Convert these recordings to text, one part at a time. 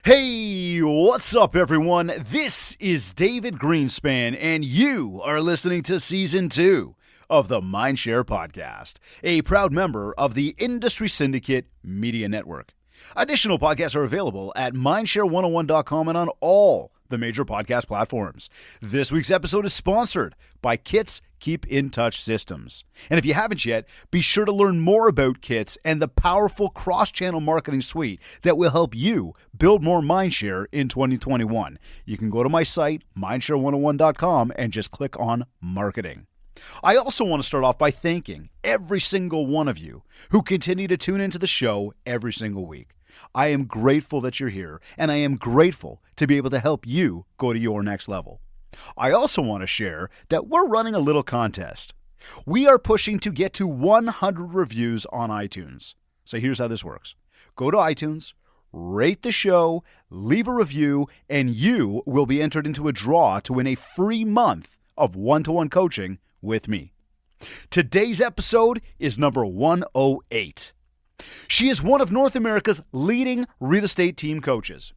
Hey, what's up, everyone? This is David Greenspan, and you are listening to Season 2 of the Mindshare Podcast, a proud member of the Industry Syndicate Media Network. Additional podcasts are available at mindshare101.com and on all the major podcast platforms. This week's episode is sponsored by Kit's Keep in Touch Systems. And if you haven't yet, be sure to learn more about Kit's and the powerful cross-channel marketing suite that will help you build more mindshare in 2021. You can go to my site, mindshare101.com, and just click on marketing. I also want to start off by thanking every single one of you who continue to tune into the show every single week. I am grateful that you're here, and I am grateful to be able to help you go to your next level. I also want to share that we're running a little contest. We are pushing to get to 100 reviews on iTunes. So here's how this works. Go to iTunes, rate the show, leave a review, and you will be entered into a draw to win a free month of one-to-one coaching with me. Today's episode is number 108. She is one of North America's leading real estate team coaches.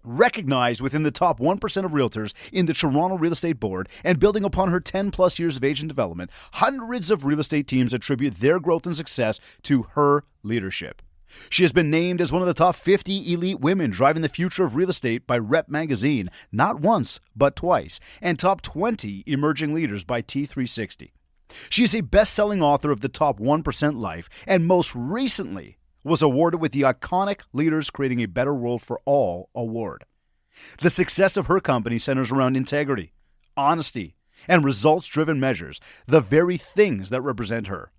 Recognized within the top 1% of realtors in the Toronto Real Estate Board and building upon her 10-plus years of agent development, hundreds of real estate teams attribute their growth and success to her leadership. She has been named as one of the top 50 elite women driving the future of real estate by Rep Magazine, not once, but twice, and top 20 emerging leaders by T360. She is a best-selling author of the Top 1% Life, and most recently was awarded with the iconic Leaders Creating a Better World for All award. The success of her company centers around integrity, honesty, and results-driven measures, the very things that represent her.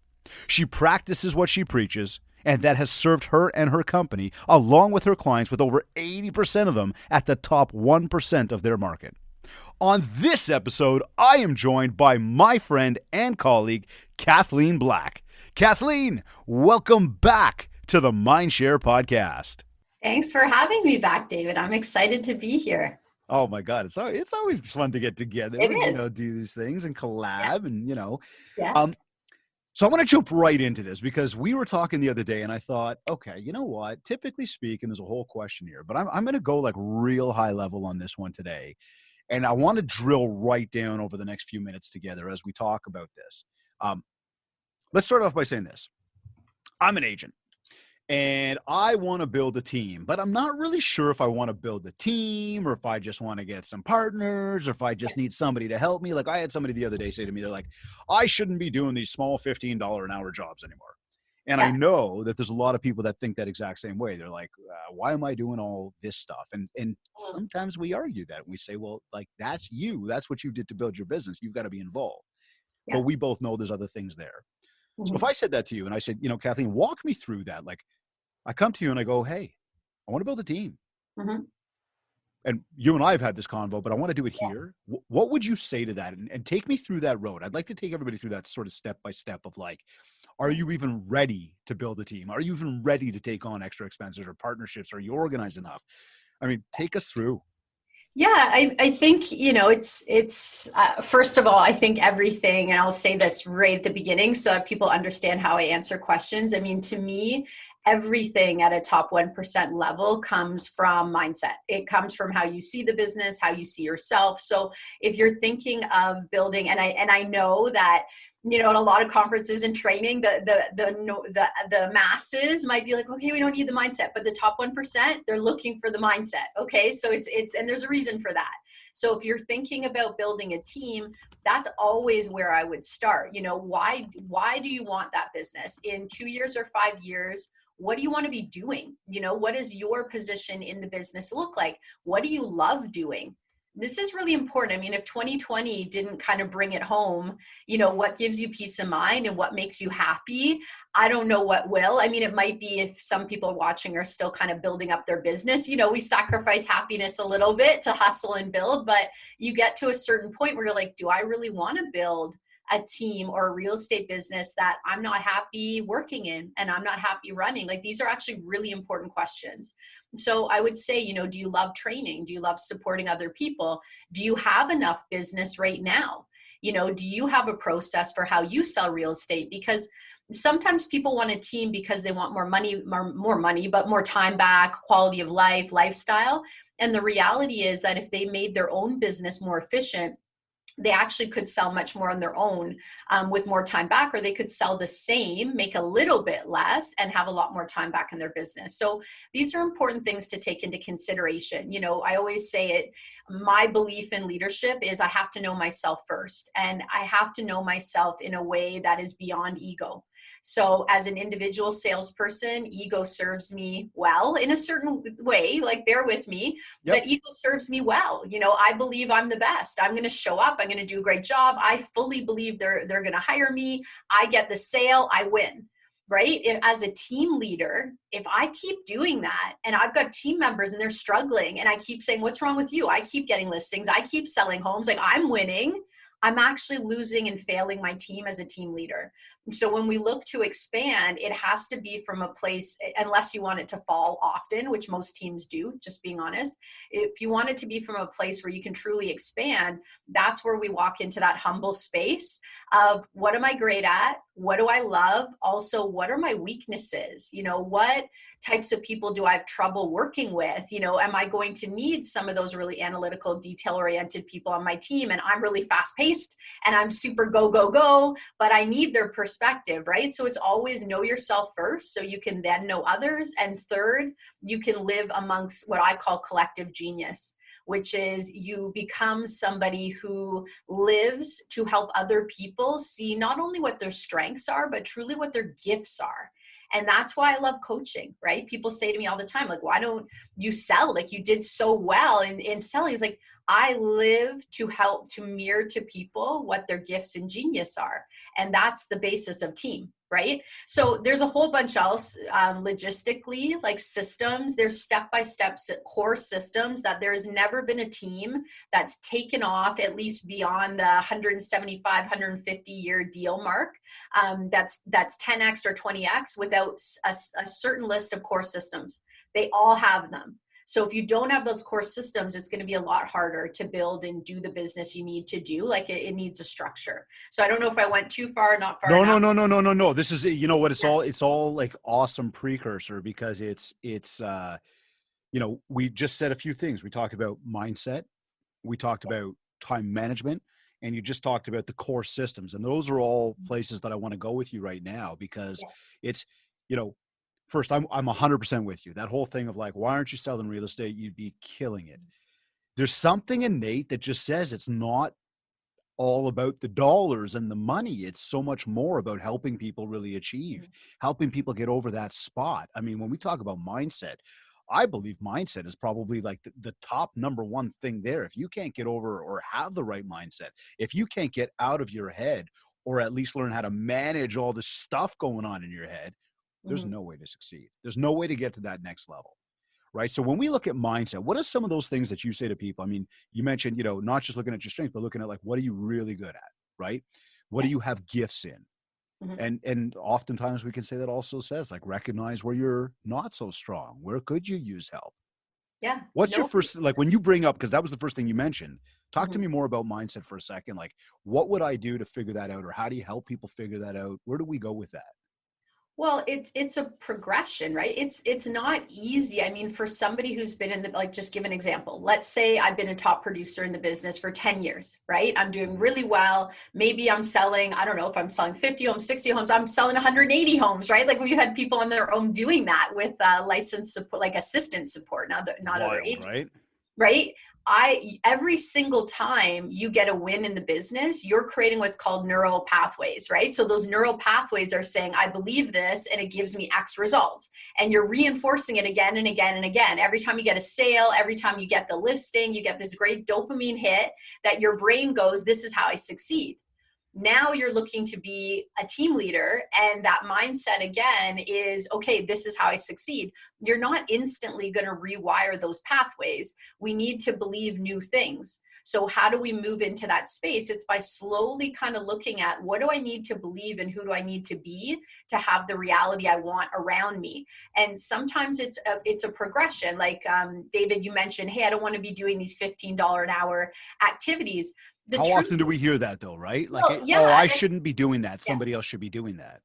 She practices what she preaches, and that has served her and her company, along with her clients, with over 80% of them at the top 1% of their market. On this episode, I am joined by my friend and colleague, Kathleen Black. Kathleen, welcome back to the Mindshare Podcast. Thanks for having me back, David. I'm excited to be here. Oh my God, it's always fun to get together. It is. Do these things and collab and. Yeah. So I want to jump right into this because we were talking the other day and I thought, okay, you know what? Typically speaking, there's a whole question here, but I'm going to go like real high level on this one today. And I want to drill right down over the next few minutes together as we talk about this. Let's start off by saying this. I'm an agent and I want to build a team, but I'm not really sure if I want to build a team or if I just want to get some partners or if I just need somebody to help me. Like I had somebody the other day say to me, they're like, I shouldn't be doing these small $15 an hour jobs anymore. And I know that there's a lot of people that think that exact same way. They're like, why am I doing all this stuff? And sometimes we argue that. We say, well, like, that's you. That's what you did to build your business. You've got to be involved. Yeah. But we both know there's other things there. Mm-hmm. So if I said that to you and I said, Kathleen, walk me through that. Like, I come to you and I go, hey, I want to build a team. Mm-hmm. And you and I have had this convo, but I want to do it here. What would you say to that? And take me through that road. I'd like to take everybody through that sort of step by step of like, are you even ready to build a team? Are you even ready to take on extra expenses or partnerships? Are you organized enough? I mean, take us through. Yeah, I think, it's first of all, I think everything, and I'll say this right at the beginning so that people understand how I answer questions. I mean, to me, everything at a top 1% level comes from mindset. It comes from how you see the business, how you see yourself. So if you're thinking of building, and I know that, at a lot of conferences and training, the masses might be like, okay, we don't need the mindset, but the top 1%, they're looking for the mindset. Okay. So it's, and there's a reason for that. So if you're thinking about building a team, that's always where I would start. Why do you want that business in 2 years or 5 years? What do you want to be doing? What does your position in the business look like? What do you love doing? This is really important. I mean, if 2020 didn't kind of bring it home, what gives you peace of mind and what makes you happy, I don't know what will. I mean, it might be if some people watching are still kind of building up their business, we sacrifice happiness a little bit to hustle and build, but you get to a certain point where you're like, do I really want to build a team or a real estate business that I'm not happy working in and I'm not happy running? Like, these are actually really important questions. So I would say, do you love training? Do you love supporting other people? Do you have enough business right now? Do you have a process for how you sell real estate? Because sometimes people want a team because they want more money, but more time back, quality of life, lifestyle. And the reality is that if they made their own business more efficient, they actually could sell much more on their own with more time back, or they could sell the same, make a little bit less, and have a lot more time back in their business. So these are important things to take into consideration. You know, I always say it, my belief in leadership is I have to know myself first, and I have to know myself in a way that is beyond ego. So as an individual salesperson, ego serves me well in a certain way, like bear with me, Yep. but ego serves me well. You know, I believe I'm the best. I'm going to show up. I'm going to do a great job. I fully believe they're going to hire me. I get the sale. I win. Right? As a team leader, if I keep doing that and I've got team members and they're struggling and I keep saying, what's wrong with you? I keep getting listings. I keep selling homes. Like I'm winning. I'm actually losing and failing my team as a team leader. So when we look to expand, it has to be from a place, unless you want it to fall often, which most teams do, just being honest. If you want it to be from a place where you can truly expand, that's where we walk into that humble space of what am I great at? What do I love? Also, what are my weaknesses? You know, what types of people do I have trouble working with? You know, am I going to need some of those really analytical, detail-oriented people on my team? And I'm really fast-paced and I'm super go, go, go, but I need their perspective, right? So it's always know yourself first so you can then know others. And third, you can live amongst what I call collective genius, which is you become somebody who lives to help other people see not only what their strengths are, but truly what their gifts are. And that's why I love coaching, right? People say to me all the time, like, why don't you sell? Like you did so well in selling. It's like, I live to help to mirror to people what their gifts and genius are. And that's the basis of team, right? So there's a whole bunch else logistically, like systems, there's step-by-step core systems that there's never been a team that's taken off at least beyond the 175, 150 year deal mark. That's 10x or 20x without a certain list of core systems. They all have them. So if you don't have those core systems, it's going to be a lot harder to build and do the business you need to do. Like it needs a structure. So I don't know if I went too far, not far enough. No. This is, you know what, it's all like awesome precursor because it's you know, we just said a few things. We talked about mindset. We talked about time management, and you just talked about the core systems. And those are all places that I want to go with you right now because it's, you know, first, I'm 100% with you. That whole thing of like, why aren't you selling real estate? You'd be killing it. There's something innate that just says it's not all about the dollars and the money. It's so much more about helping people really achieve, helping people get over that spot. I mean, when we talk about mindset, I believe mindset is probably like the top number one thing there. If you can't get over or have the right mindset, if you can't get out of your head or at least learn how to manage all the stuff going on in your head, there's no way to succeed. There's no way to get to that next level, right? So when we look at mindset, what are some of those things that you say to people? I mean, you mentioned, you know, not just looking at your strengths, but looking at like, what are you really good at, right? What do you have gifts in? And oftentimes we can say that also says like, recognize where you're not so strong. Where could you use help? Yeah. What's your first, like when you bring up, because that was the first thing you mentioned, talk to me more about mindset for a second. Like, what would I do to figure that out? Or how do you help people figure that out? Where do we go with that? Well, it's a progression, right? It's not easy. I mean, for somebody who's been in the, like, just give an example. Let's say I've been a top producer in the business for 10 years, right? I'm doing really well. Maybe I'm selling, I don't know if I'm selling 50 homes, 60 homes, I'm selling 180 homes, right? Like we had people on their own doing that with licensed support, like assistant support, not Wild, other agents. right? Right? Every single time you get a win in the business, you're creating what's called neural pathways, right? So those neural pathways are saying, I believe this, and it gives me X results. And you're reinforcing it again and again and again. Every time you get a sale, every time you get the listing, you get this great dopamine hit that your brain goes, this is how I succeed. Now you're looking to be a team leader, and that mindset again is, okay, this is how I succeed. You're not instantly going to rewire those pathways. We need to believe new things. So how do we move into that space? It's by slowly kind of looking at what do I need to believe and who do I need to be to have the reality I want around me. And sometimes it's a progression. Like David, you mentioned, hey, I don't want to be doing these $15 an hour activities. How often do we hear that though, right? Like, Well, yeah, oh, I shouldn't be doing that. Somebody else should be doing that.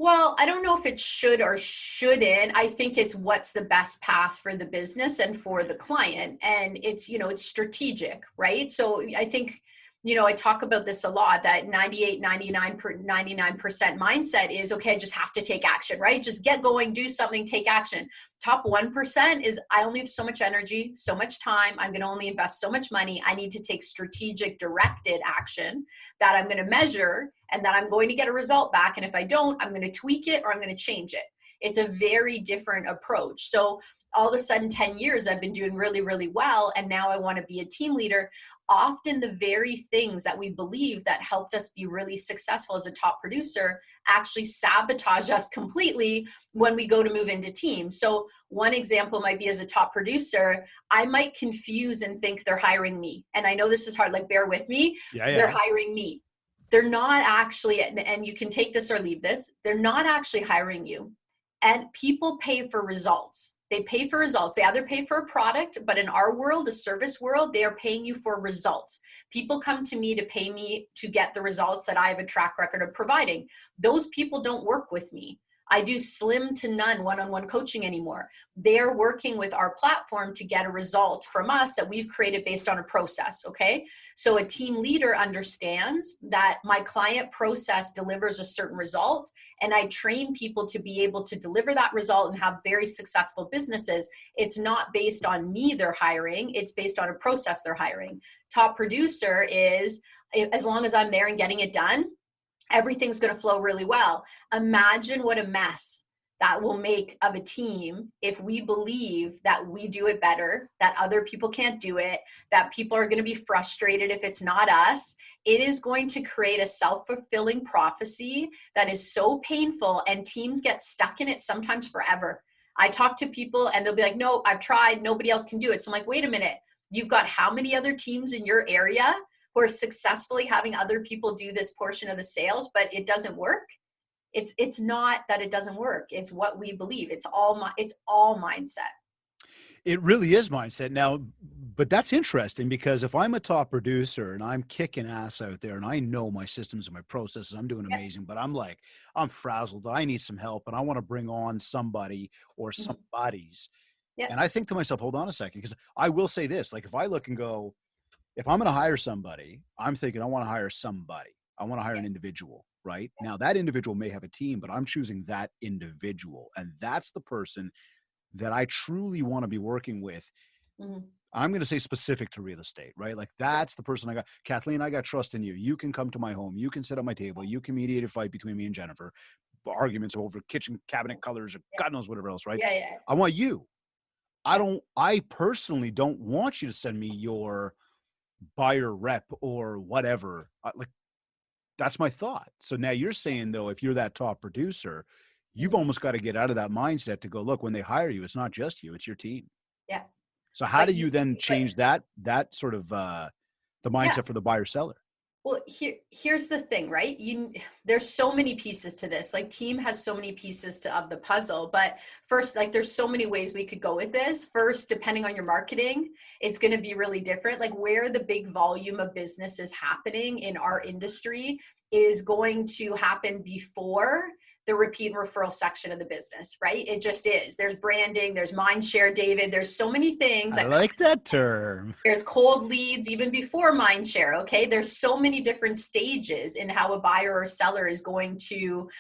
Well, I don't know if it should or shouldn't. I think it's what's the best path for the business and for the client. And it's, it's strategic, right? So I think, I talk about this a lot, that 98, 99% mindset is, okay, I just have to take action, right? Just get going, do something, take action. Top 1% is, I only have so much energy, so much time. I'm going to only invest so much money. I need to take strategic directed action that I'm going to measure and that I'm going to get a result back. And if I don't, I'm going to tweak it or I'm going to change it. It's a very different approach. So all of a sudden, 10 years, I've been doing really, really well. And now I want to be a team leader. Often the very things that we believe that helped us be really successful as a top producer actually sabotage us completely when we go to move into teams. So one example might be, as a top producer, I might confuse and think they're hiring me. And I know this is hard, like, bear with me. Yeah. They're hiring me. They're not actually, and you can take this or leave this, they're not actually hiring you. And people pay for results. They pay for results. They either pay for a product, but in our world, a service world, they are paying you for results. People come to me to pay me to get the results that I have a track record of providing. Those people don't work with me. I do slim to none one-on-one coaching anymore. They're working with our platform to get a result from us that we've created based on a process, okay? So a team leader understands that my client process delivers a certain result, and I train people to be able to deliver that result and have very successful businesses. It's not based on me they're hiring, it's based on a process they're hiring. Top producer is, as long as I'm there and getting it done, everything's going to flow really well. Imagine what a mess that will make of a team if we believe that we do it better, that other people can't do it, that people are going to be frustrated if it's not us. It is going to create a self-fulfilling prophecy that is so painful, and teams get stuck in it sometimes forever. I talk to people and they'll be like, no, I've tried, nobody else can do it. So I'm like, wait a minute, you've got how many other teams in your area who are successfully having other people do this portion of the sales, but it doesn't work? It's not that it doesn't work. It's what we believe. It's all mindset. It really is mindset. Now, but that's interesting, because if I'm a top producer and I'm kicking ass out there and I know my systems and my processes, I'm doing amazing, but I'm frazzled, I need some help, and I want to bring on somebody or Mm-hmm. somebodies. Yeah. And I think to myself, hold on a second, because I will say this, like, if I look and go, if I'm going to hire somebody, I'm thinking I want to hire somebody. I want to hire an individual, right? Now that individual may have a team, but I'm choosing that individual. And that's the person that I truly want to be working with. Mm-hmm. I'm going to say specific to real estate, right? Like, that's the person I got. Kathleen, I got trust in you. You can come to my home. You can sit at my table. You can mediate a fight between me and Jennifer, arguments over kitchen cabinet colors or God knows whatever else, right? Yeah. I want you. I personally don't want you to send me your buyer rep or whatever. Like, that's my thought. So now you're saying, though, if you're that top producer, you've almost got to get out of that mindset to go, look, when they hire you, it's not just you, it's your team. Yeah. So how do you then change that sort of the mindset for the buyer seller? Well, here's the thing, right? There's so many pieces to this. Like, team has so many pieces of the puzzle. But first, like, there's so many ways we could go with this. First, depending on your marketing, it's going to be really different. Like, where the big volume of business is happening in our industry is going to happen before the repeat and referral section of the business, right? It just is. There's branding, there's mind share, David. There's so many things. I like that term. There's cold leads even before mind share, okay? There's so many different stages in how a buyer or seller is going to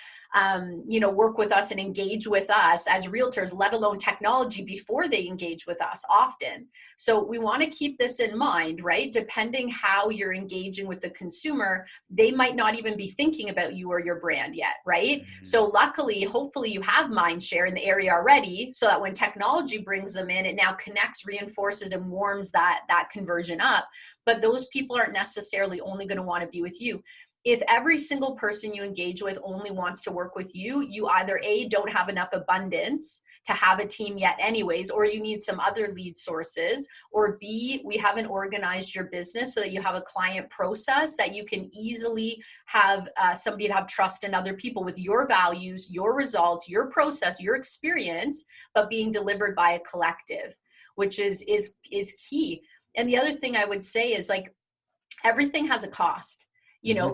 work with us and engage with us as realtors, let alone technology, before they engage with us often. So we want to keep this in mind, right? Depending how you're engaging with the consumer, they might not even be thinking about you or your brand yet, right? Mm-hmm. So luckily, hopefully you have mind share in the area already, so that when technology brings them in, it now connects, reinforces, and warms that conversion up. But those people aren't necessarily only going to want to be with you. If every single person you engage with only wants to work with you, you either A, don't have enough abundance to have a team yet anyways, or you need some other lead sources, or B, we haven't organized your business so that you have a client process that you can easily have somebody to have trust in other people with your values, your results, your process, your experience, but being delivered by a collective, which is key. And the other thing I would say is, like, everything has a cost.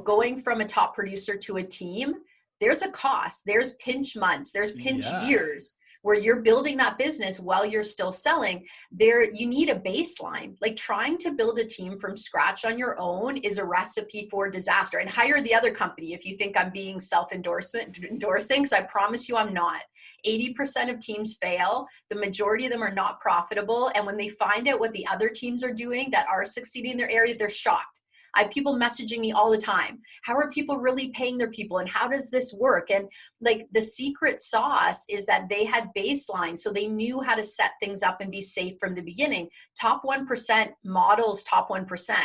Going from a top producer to a team, there's a cost. There's pinch months, there's pinch Yeah. years where you're building that business while you're still selling. There, you need a baseline. Like trying to build a team from scratch on your own is a recipe for disaster. And hire the other company if you think I'm being endorsing, because I promise you I'm not. 80% of teams fail. The majority of them are not profitable. And when they find out what the other teams are doing that are succeeding in their area, they're shocked. I have people messaging me all the time. How are people really paying their people? And how does this work? And like the secret sauce is that they had baseline. So they knew how to set things up and be safe from the beginning. Top 1% models top 1%.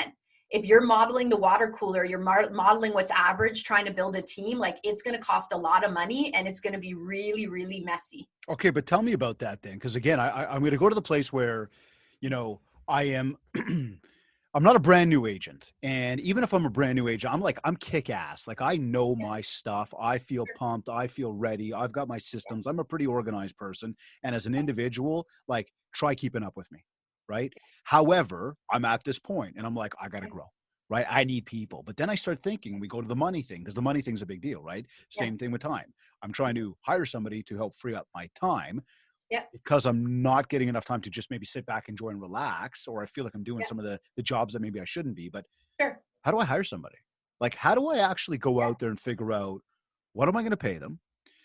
If you're modeling the water cooler, you're modeling what's average, trying to build a team, like it's going to cost a lot of money and it's going to be really, really messy. Okay, but tell me about that then, because again, I'm going to go to the place where, I am. I'm not a brand new agent, and even if I'm a brand new agent, I'm kick ass. Like I know Yeah. my stuff. I feel pumped. I feel ready. I've got my Yeah. systems. I'm a pretty organized person, and as an individual, like try keeping up with me, right? However, I'm at this point, and I'm like, I got to grow. Right. I need people. But then I start thinking, we go to the money thing because the money thing's a big deal, right? Yeah. Same thing with time. I'm trying to hire somebody to help free up my time Yeah. because I'm not getting enough time to just maybe sit back, enjoy, and relax, or I feel like I'm doing Yeah. some of the jobs that maybe I shouldn't be. But Sure. how do I hire somebody? Like, how do I actually go Yeah. out there and figure out what am I going to pay them?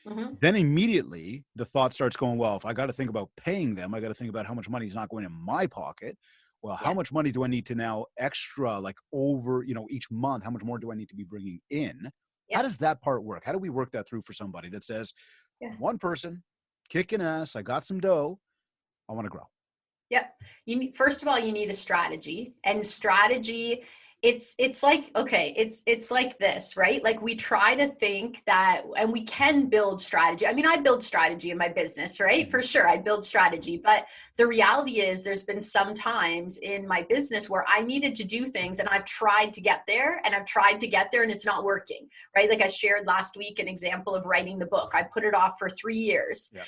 Mm-hmm. Then immediately the thought starts going, well, if I got to think about paying them, I got to think about how much money is not going in my pocket. Well, how Yeah. much money do I need to now extra, like over, each month? How much more do I need to be bringing in? How Yeah. does that part work? How do we work that through for somebody that says, Yeah. one person, kicking ass, I got some dough, I want to grow? Yep. You need, first of all, you need a strategy. And strategy, it's like, okay, it's like this, right? Like we try to think that, and we can build strategy. I mean, I build strategy in my business, right? For Mhm. sure, I build strategy. But the reality is there's been some times in my business where I needed to do things and I've tried to get there and I've tried to get there and it's not working, right? Like I shared last week an example of writing the book. I put it off for 3 years, Yeah.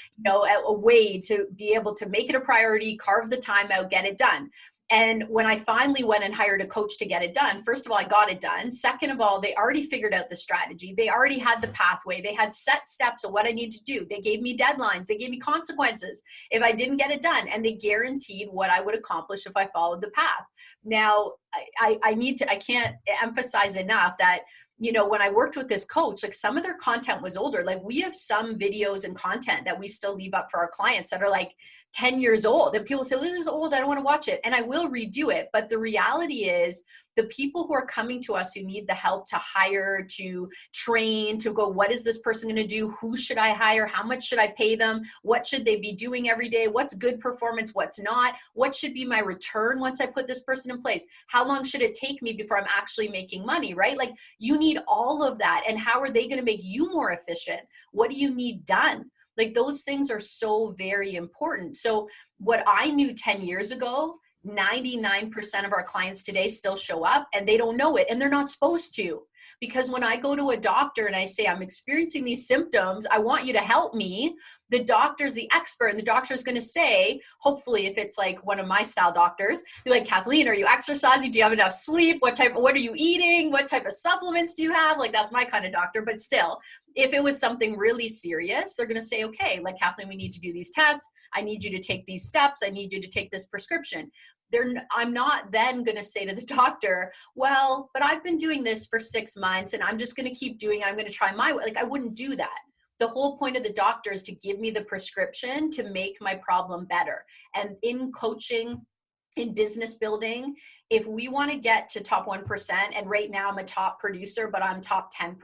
a way to be able to make it a priority, carve the time out, get it done. And when I finally went and hired a coach to get it done, first of all, I got it done. Second of all, they already figured out the strategy. They already had the pathway. They had set steps of what I need to do. They gave me deadlines. They gave me consequences if I didn't get it done. And they guaranteed what I would accomplish if I followed the path. Now, I can't emphasize enough that when I worked with this coach, like some of their content was older. Like we have some videos and content that we still leave up for our clients that are like 10 years old. And people say, well, this is old, I don't want to watch it. And I will redo it. But the reality is the people who are coming to us who need the help to hire, to train, to go, what is this person going to do? Who should I hire? How much should I pay them? What should they be doing every day? What's good performance? What's not? What should be my return once I put this person in place? How long should it take me before I'm actually making money, right? Like you need all of that. And how are they going to make you more efficient? What do you need done? Like those things are so very important. So what I knew 10 years ago, 99% of our clients today still show up and they don't know it and they're not supposed to. Because when I go to a doctor and I say, I'm experiencing these symptoms, I want you to help me, the doctor's the expert and the doctor is going to say, hopefully if it's like one of my style doctors, they're like, Kathleen, are you exercising? Do you have enough sleep? What are you eating? What type of supplements do you have? Like that's my kind of doctor. But still, if it was something really serious, they're going to say, okay, like Kathleen, we need to do these tests. I need you to take these steps. I need you to take this prescription. I'm not then going to say to the doctor, well, but I've been doing this for 6 months and I'm just going to keep doing it. I'm going to try my way. Like I wouldn't do that. The whole point of the doctor is to give me the prescription to make my problem better. And in coaching, in business building, if we want to get to top 1%, and right now I'm a top producer, but I'm top 10%,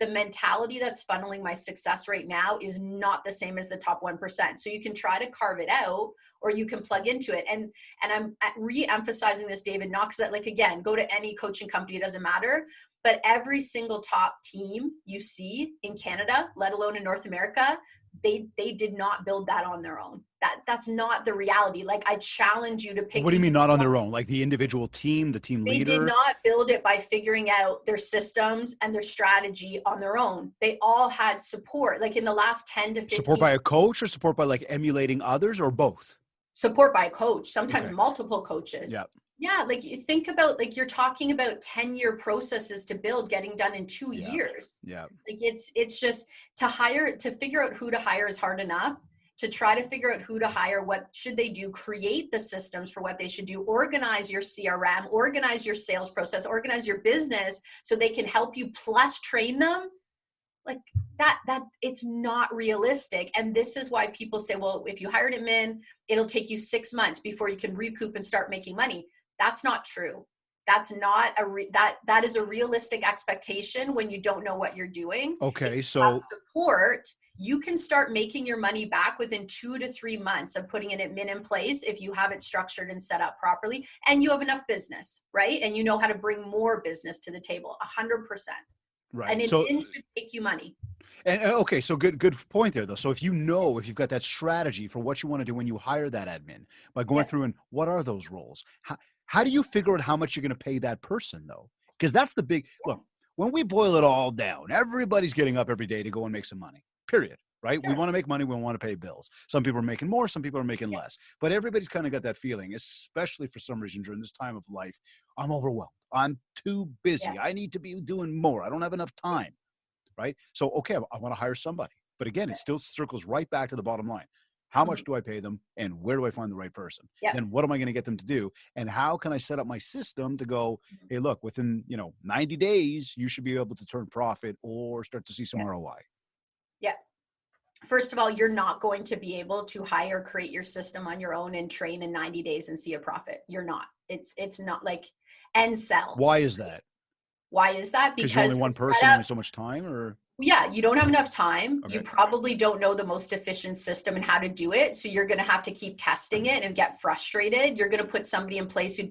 the mentality that's funneling my success right now is not the same as the top 1%. So you can try to carve it out or you can plug into it. And I'm re-emphasizing this, David, not because that, like, again, go to any coaching company, it doesn't matter. But every single top team you see in Canada, let alone in North America, they did not build that on their own. That's not the reality. Like I challenge you to pick What do you even mean not on one. their own? Like the individual team, the team They did leader? not build it by figuring out their systems and their strategy on their own. They all had support. Like in the last 10 to Support 15, by a coach or support by like emulating others or both? support by a coach, sometimes Okay. multiple coaches. Yeah. Yeah, like you think about, like you're talking about 10-year processes to build getting done in 2 Yeah. years. Yeah. Like it's just to figure out who to hire is hard enough. To try to figure out who to hire, what should they do, create the systems for what they should do, organize your CRM, organize your sales process, organize your business so they can help you plus train them. Like that it's not realistic. And this is why people say, well, if you hired him in, it'll take you 6 months before you can recoup and start making money. That's not true. That's not that is a realistic expectation when you don't know what you're doing. If Okay. you have So, support, you can start making your money back within 2 to 3 months of putting an admin in place if you have it structured and set up properly and you have enough business, right? And you know how to bring more business to the table. 100%. An right. So, admin should make you money. and okay. So good point there though. So if if you've got that strategy for what you want to do when you hire that admin by going Yep. through and what are those roles? How do you figure out how much you're going to pay that person though? Because that's the big look. When we boil it all down, everybody's getting up every day to go and make some money. Period. Right? We Sure. want to make money. We want to pay bills. Some people are making more. Some people are making Yeah. less. But everybody's kind of got that feeling, especially for some reason during this time of life. I'm overwhelmed. I'm too Yeah. busy. I need to be doing more. I don't have enough time. Right? So, okay, I want to hire somebody. But again, it still circles right back to the bottom line. How much Mhm. do I pay them and where do I find the right person? Yep. Then what am I going to get them to do? And how can I set up my system to go, hey, look, within, 90 days, you should be able to turn profit or start to see some Yep. ROI. Yep. First of all, you're not going to be able to create your system on your own and train in 90 days and see a profit. You're not. It's not like, and sell. Why is that? Why is that? Because you're only Because to one set person, up, only so much time or yeah, you don't have enough time. You okay. probably don't know the most efficient system and how to do it. So you're going to have to keep testing it and get frustrated. You're going to put somebody in place who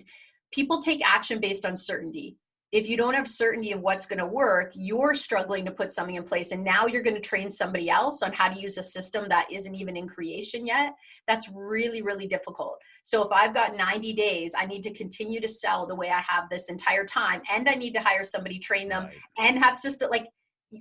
people take action based on certainty. If you don't have certainty of what's going to work, you're struggling to put something in place. And now you're going to train somebody else on how to use a system that isn't even in creation yet. That's really, really difficult. So if I've got 90 days, I need to continue to sell the way I have this entire time. And I need to hire somebody, train them, Right. and have system like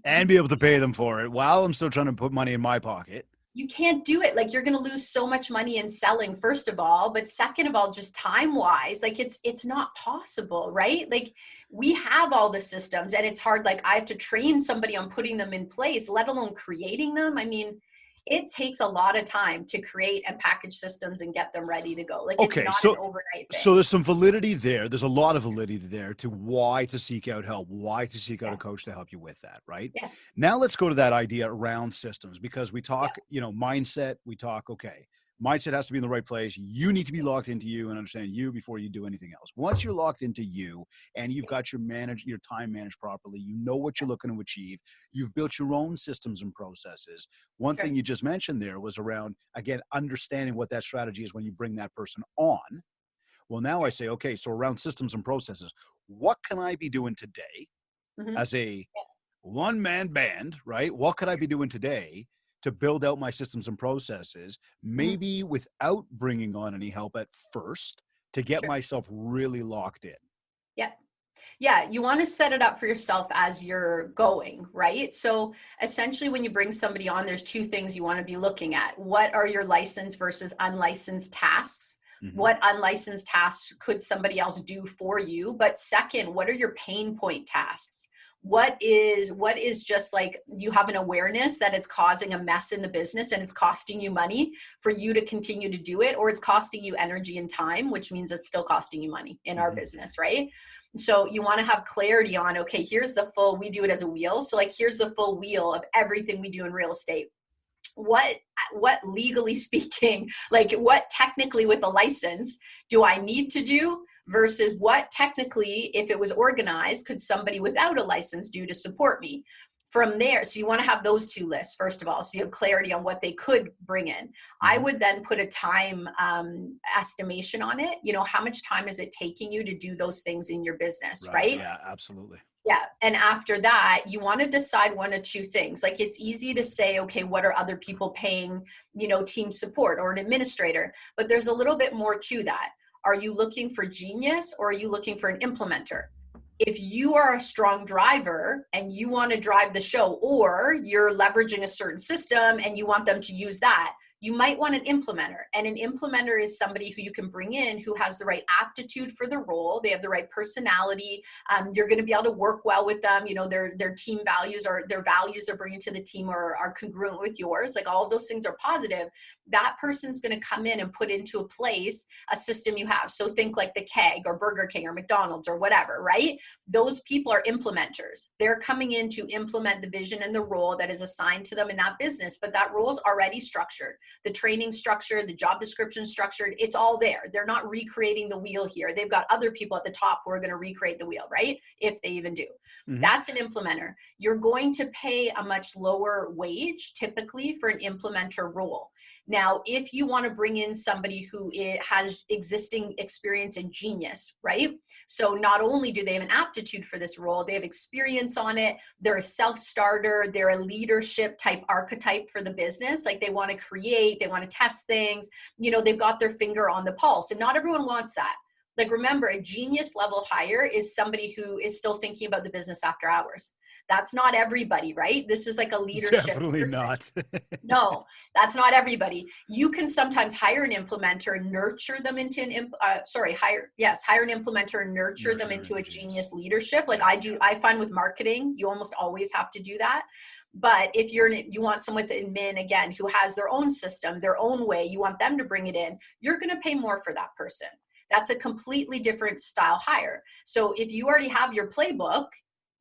And be able to pay them for it while I'm still trying to put money in my pocket. you can't do it. Like you're going to lose so much money in selling, first of all, but second of all, just time wise, like it's not possible, right? Like we have all the systems and it's hard. Like I have to train somebody on putting them in place, let alone creating them. I mean, it takes a lot of time to create and package systems and get them ready to go. Like it's Okay, not an so overnight so thing. there's some validity there. There's a lot of validity there to why to seek out help, why to seek out Yeah. a coach to help you with that, right? Yeah. Now let's go to that idea around systems because we Yeah. talk, mindset, we talk, okay, mindset has to be in the right place. You need to be locked into you and understand you before you do anything else. Once you're locked into you and you've got your time managed properly, you know what you're looking to achieve, you've built your own systems and processes. One Sure. thing you just mentioned there was around, again, understanding what that strategy is when you bring that person on. Well, now I say, okay, so around systems and processes, what can I be doing today Mm-hmm. as a one man band, right? What could I be doing today to build out my systems and processes, Mm-hmm. maybe without bringing on any help at first to get Sure. myself really locked in? Yeah. Yeah, you want to set it up for yourself as you're going, right? So essentially, when you bring somebody on, there's two things you want to be looking at. What are your licensed versus unlicensed tasks? Mm-hmm. What unlicensed tasks could somebody else do for you? But second, what are your pain point tasks? What is just like you have an awareness that it's causing a mess in the business and it's costing you money for you to continue to do it, or it's costing you energy and time, which means it's still costing you money in our Mm-hmm. business, right? So you want to have clarity on, okay, we do it as a wheel. So like, here's the full wheel of everything we do in real estate. What legally speaking, like what technically with a license do I need to do versus what technically, if it was organized, could somebody without a license do to support me? From there, so you want to have those two lists, first of all, so you have clarity on what they could bring in. I Mm-hmm. would then put a time estimation on it. How much time is it taking you to do those things in your business, Right. right? Yeah, absolutely. Yeah. And after that, you want to decide one of two things. Like it's easy to say, okay, what are other people paying, team support or an administrator? But there's a little bit more to that. Are you looking for genius or are you looking for an implementer? If you are a strong driver and you want to drive the show, or you're leveraging a certain system and you want them to use that, You might want an implementer, and an implementer is somebody who you can bring in who has the right aptitude for the role. They have the right personality. You're going to be able to work well with them. You know, their team values or their values they're bringing to the team are congruent with yours. Like, all of those things are positive. That person's going to come in and put into a place a system you have. So think like the Keg or Burger King or McDonald's or whatever, right? Those people are implementers. They're coming in to implement the vision and the role that is assigned to them in that business, but that role is already structured. The training structured, the job description structured, it's all there. They're not recreating the wheel here. They've got other people at the top who are going to recreate the wheel, right? If they even do. Mm-hmm. That's an implementer. You're going to pay a much lower wage typically for an implementer role. Now, if you want to bring in somebody who has existing experience in Genius, right? So not only do they have an aptitude for this role, they have experience on it. They're a self-starter. They're a leadership type archetype for the business. Like, they want to create, they want to test things. You know, they've got their finger on the pulse, and not everyone wants that. Like, remember, a genius level hire is somebody who is still thinking about the business after hours. That's not everybody, right? This is like a leadership Definitely person. Not. No, that's not everybody. You can sometimes hire an implementer and nurture them into hire an implementer and nurture them into a genius leadership. Like I do, I find with marketing, you almost always have to do that. But if you want someone with admin, again, who has their own system, their own way, you want them to bring it in, you're going to pay more for that person. That's a completely different style hire. So if you already have your playbook,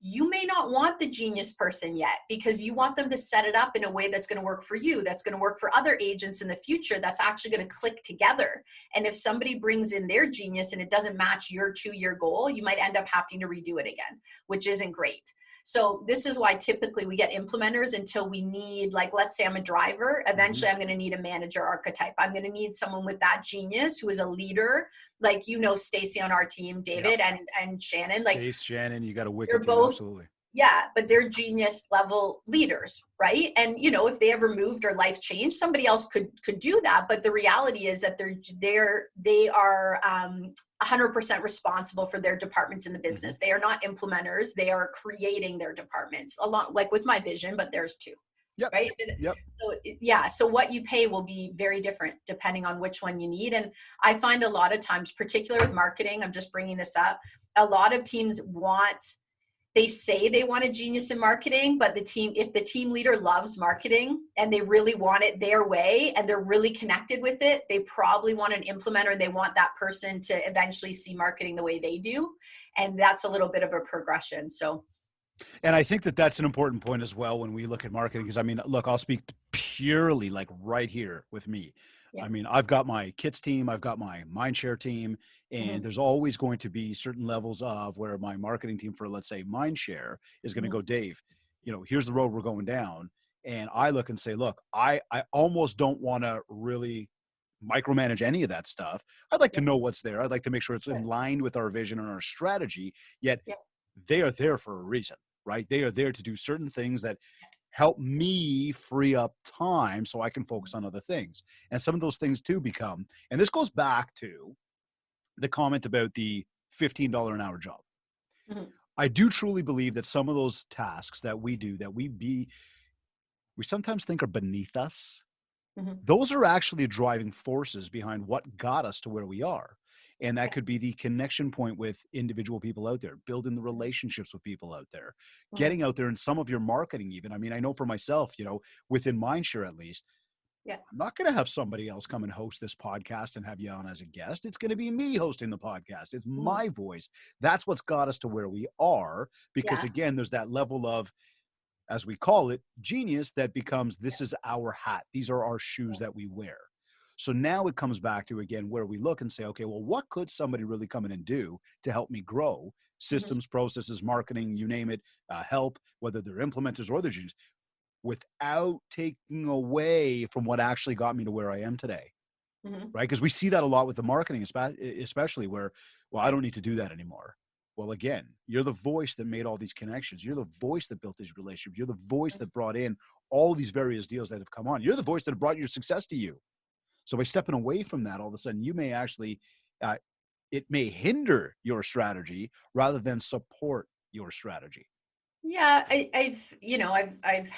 you may not want the genius person yet, because you want them to set it up in a way that's going to work for you, that's going to work for other agents in the future, that's actually going to click together. And if somebody brings in their genius and it doesn't match your 2-year goal, you might end up having to redo it again, which isn't great. So this is why typically we get implementers until we need, like, let's say I'm a driver. Eventually I'm going to need a manager archetype. I'm going to need someone with that genius who is a leader. Like, you know, Stacy on our team, David, and Shannon. Shannon, you got a wicked they're team, both, absolutely. Yeah, but they're genius level leaders, right? And, you know, if they ever moved or life changed, somebody else could do that. But the reality is that they are 100% responsible for their departments in the business. They are not implementers. They are creating their departments, along, like with my vision, but there's two. Yep. Right. Yep. So, yeah. So what you pay will be very different depending on which one you need. And I find a lot of times, particularly with marketing, I'm just bringing this up, a lot of teams they say they want a genius in marketing, but if the team leader loves marketing and they really want it their way and they're really connected with it, they probably want an implementer. They want that person to eventually see marketing the way they do. And that's a little bit of a progression. So. And I think that that's an important point as well when we look at marketing, because I mean, look, I'll speak purely like right here with me. Yeah. I mean, I've got my kits team, I've got my Mindshare team, and there's always going to be certain levels of where my marketing team for, let's say, Mindshare is going to go, Dave, you know, here's the road we're going down. And I look and say, look, I almost don't want to really micromanage any of that stuff. I'd like to know what's there. I'd like to make sure it's in line with our vision and our strategy, yet they are there for a reason, right? They are there to do certain things that help me free up time so I can focus on other things. And some of those things too become, and this goes back to the comment about the $15 an hour job. I do truly believe that some of those tasks that we do, that we sometimes think are beneath us, those are actually driving forces behind what got us to where we are. And that could be the connection point with individual people out there, building the relationships with people out there, getting out there in some of your marketing even. I mean, I know for myself, you know, within Mindshare at least, I'm not going to have somebody else come and host this podcast and have you on as a guest. It's going to be me hosting the podcast. It's my voice. That's what's got us to where we are. Because again, there's that level of, as we call it, genius that becomes, this is our hat. These are our shoes that we wear. So now it comes back to, again, where we look and say, okay, well, what could somebody really come in and do to help me grow? Systems, processes, marketing, you name it, help, whether they're implementers or they're genius, without taking away from what actually got me to where I am today. Right? Because we see that a lot with the marketing, especially where, well, I don't need to do that anymore. Well, again, you're the voice that made all these connections. You're the voice that built these relationships. You're the voice that brought in all these various deals that have come on. You're the voice that brought your success to you. So by stepping away from that, all of a sudden you may actually, it may hinder your strategy rather than support your strategy. Yeah, I've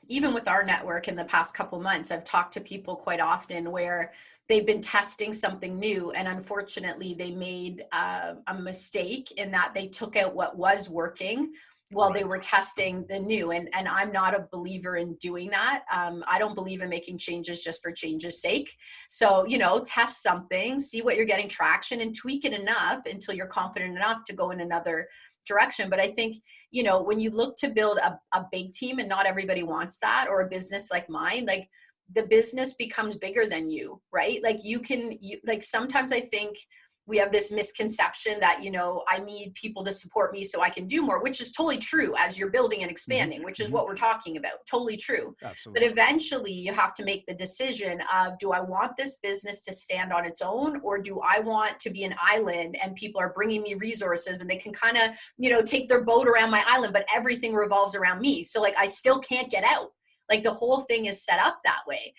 even with our network in the past couple months, I've talked to people quite often where they've been testing something new, and unfortunately they made a mistake in that they took out what was working while they were testing the new. And I'm not a believer in doing that. I don't believe in making changes just for change's sake. So, test something, see what you're getting traction, and tweak it enough until you're confident enough to go in another direction. But I think, when you look to build a big team, and not everybody wants that, or a business like mine, like the business becomes bigger than you, right? Like sometimes I think we have this misconception that, I need people to support me so I can do more, which is totally true as you're building and expanding, which is what we're talking about. Totally true. Absolutely. But eventually you have to make the decision of, do I want this business to stand on its own, or do I want to be an island and people are bringing me resources and they can kind of, take their boat around my island, but everything revolves around me. So like, I still can't get out. Like the whole thing is set up that way.